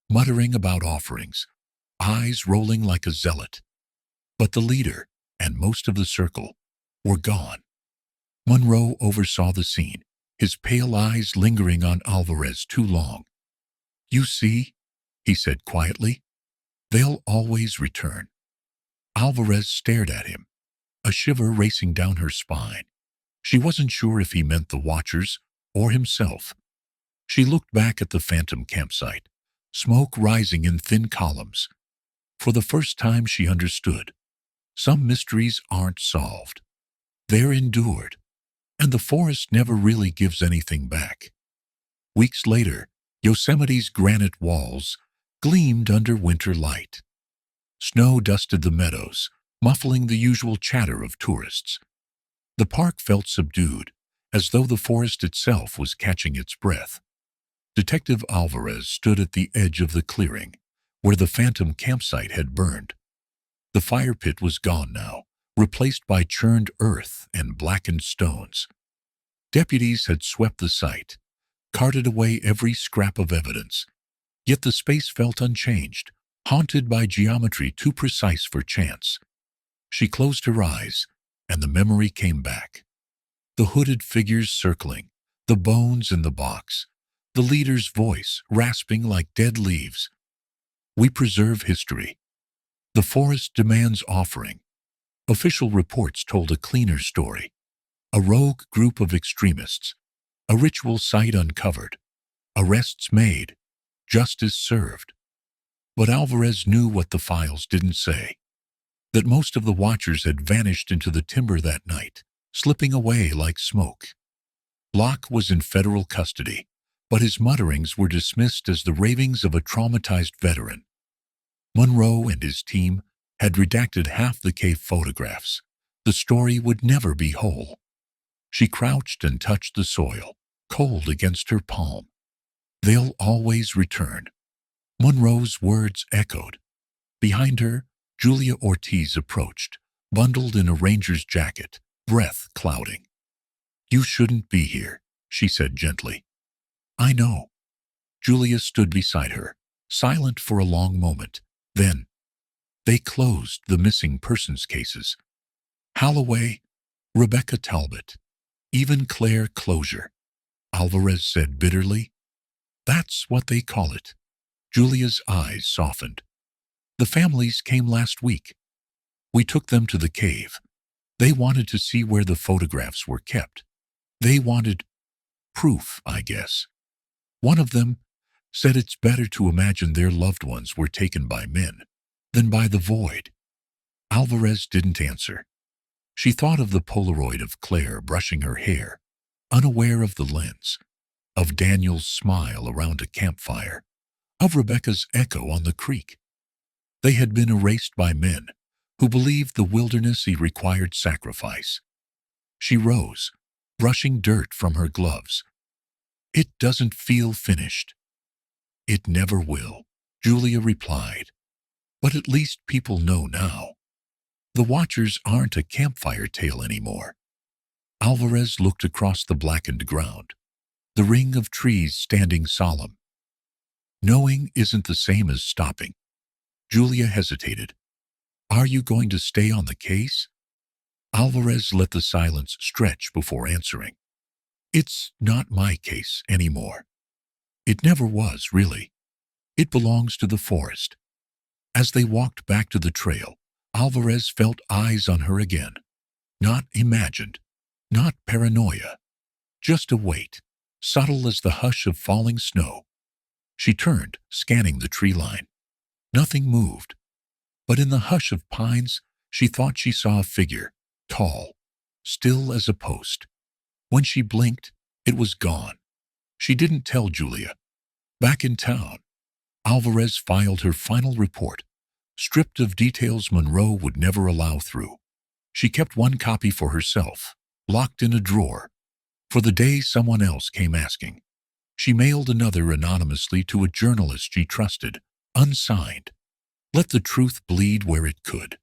muttering about offerings, eyes rolling like a zealot. But the leader and most of the circle were gone. Monroe oversaw the scene, his pale eyes lingering on Alvarez too long. You see, he said quietly, they'll always return. Alvarez stared at him, a shiver racing down her spine. She wasn't sure if he meant the watchers or himself. She looked back at the phantom campsite, smoke rising in thin columns. For the first time she understood. Some mysteries aren't solved. They're endured, and the forest never really gives anything back. Weeks later, Yosemite's granite walls gleamed under winter light. Snow dusted the meadows, muffling the usual chatter of tourists. The park felt subdued, as though the forest itself was catching its breath. Detective Alvarez stood at the edge of the clearing, where the phantom campsite had burned. The fire pit was gone now, replaced by churned earth and blackened stones. Deputies had swept the site, carted away every scrap of evidence, yet the space felt unchanged, haunted by geometry too precise for chance. She closed her eyes, and the memory came back. The hooded figures circling, the bones in the box, the leader's voice rasping like dead leaves. We preserve history. The forest demands offering. Official reports told a cleaner story. A rogue group of extremists, a ritual site uncovered, arrests made, justice served. But Alvarez knew what the files didn't say, that most of the watchers had vanished into the timber that night, slipping away like smoke. Locke was in federal custody, but his mutterings were dismissed as the ravings of a traumatized veteran. Monroe and his team had redacted half the cave photographs. The story would never be whole. She crouched and touched the soil, cold against her palm. They'll always return. Monroe's words echoed. Behind her, Julia Ortiz approached, bundled in a ranger's jacket, breath clouding. You shouldn't be here, she said gently. I know. Julia stood beside her, silent for a long moment. Then, they closed the missing persons cases. Halloway, Rebecca Talbot, even Claire closure, Alvarez said bitterly. That's what they call it. Julia's eyes softened. The families came last week. We took them to the cave. They wanted to see where the photographs were kept. They wanted proof, I guess. One of them said it's better to imagine their loved ones were taken by men than by the void. Alvarez didn't answer. She thought of the Polaroid of Claire brushing her hair, unaware of the lens, of Daniel's smile around a campfire, of Rebecca's echo on the creek. They had been erased by men who believed the wilderness required sacrifice. She rose, brushing dirt from her gloves. It doesn't feel finished. It never will, Julia replied. But at least people know now. The watchers aren't a campfire tale anymore. Alvarez looked across the blackened ground, the ring of trees standing solemn. Knowing isn't the same as stopping. Julia hesitated. Are you going to stay on the case? Alvarez let the silence stretch before answering. It's not my case anymore. It never was, really. It belongs to the forest. As they walked back to the trail, Alvarez felt eyes on her again. Not imagined, not paranoia, just a weight, subtle as the hush of falling snow. She turned, scanning the tree line. Nothing moved, but in the hush of pines, she thought she saw a figure, tall, still as a post. When she blinked, it was gone. She didn't tell Julia. Back in town, Alvarez filed her final report, stripped of details Monroe would never allow through. She kept one copy for herself, locked in a drawer, for the day someone else came asking. She mailed another anonymously to a journalist she trusted, unsigned. Let the truth bleed where it could.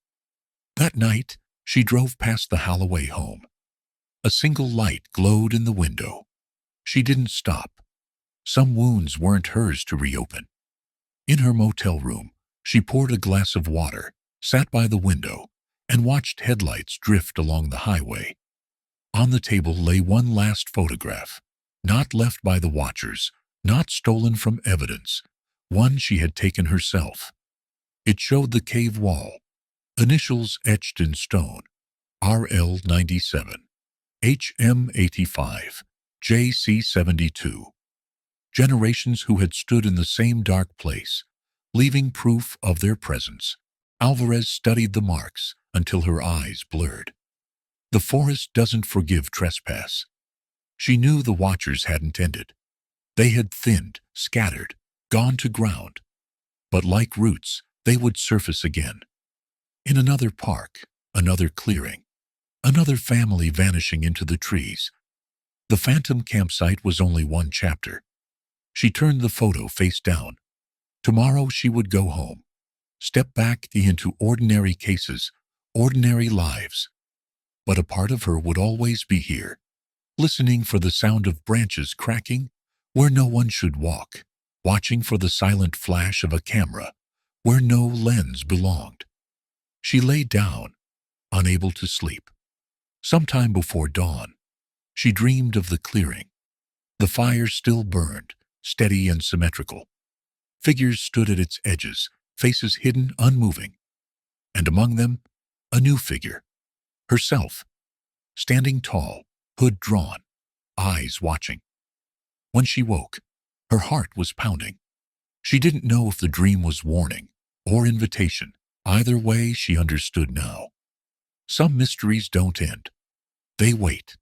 That night, she drove past the Halloway home. A single light glowed in the window. She didn't stop. Some wounds weren't hers to reopen. In her motel room, she poured a glass of water, sat by the window, and watched headlights drift along the highway. On the table lay one last photograph, not left by the watchers, not stolen from evidence, one she had taken herself. It showed the cave wall, initials etched in stone, RL 97, HM 85, JC 72. Generations who had stood in the same dark place, leaving proof of their presence. Alvarez studied the marks until her eyes blurred. The forest doesn't forgive trespass. She knew the watchers hadn't ended. They had thinned, scattered, gone to ground. But like roots, they would surface again. In another park, another clearing, another family vanishing into the trees. The phantom campsite was only one chapter. She turned the photo face down. Tomorrow she would go home, step back into ordinary cases, ordinary lives. But a part of her would always be here, listening for the sound of branches cracking where no one should walk, watching for the silent flash of a camera where no lens belonged. She lay down, unable to sleep. Sometime before dawn, she dreamed of the clearing. The fire still burned, steady and symmetrical. Figures stood at its edges, faces hidden, unmoving. And among them, a new figure, herself, standing tall, hood drawn, eyes watching. When she woke, her heart was pounding. She didn't know if the dream was warning or invitation. Either way, she understood now. Some mysteries don't end. They wait.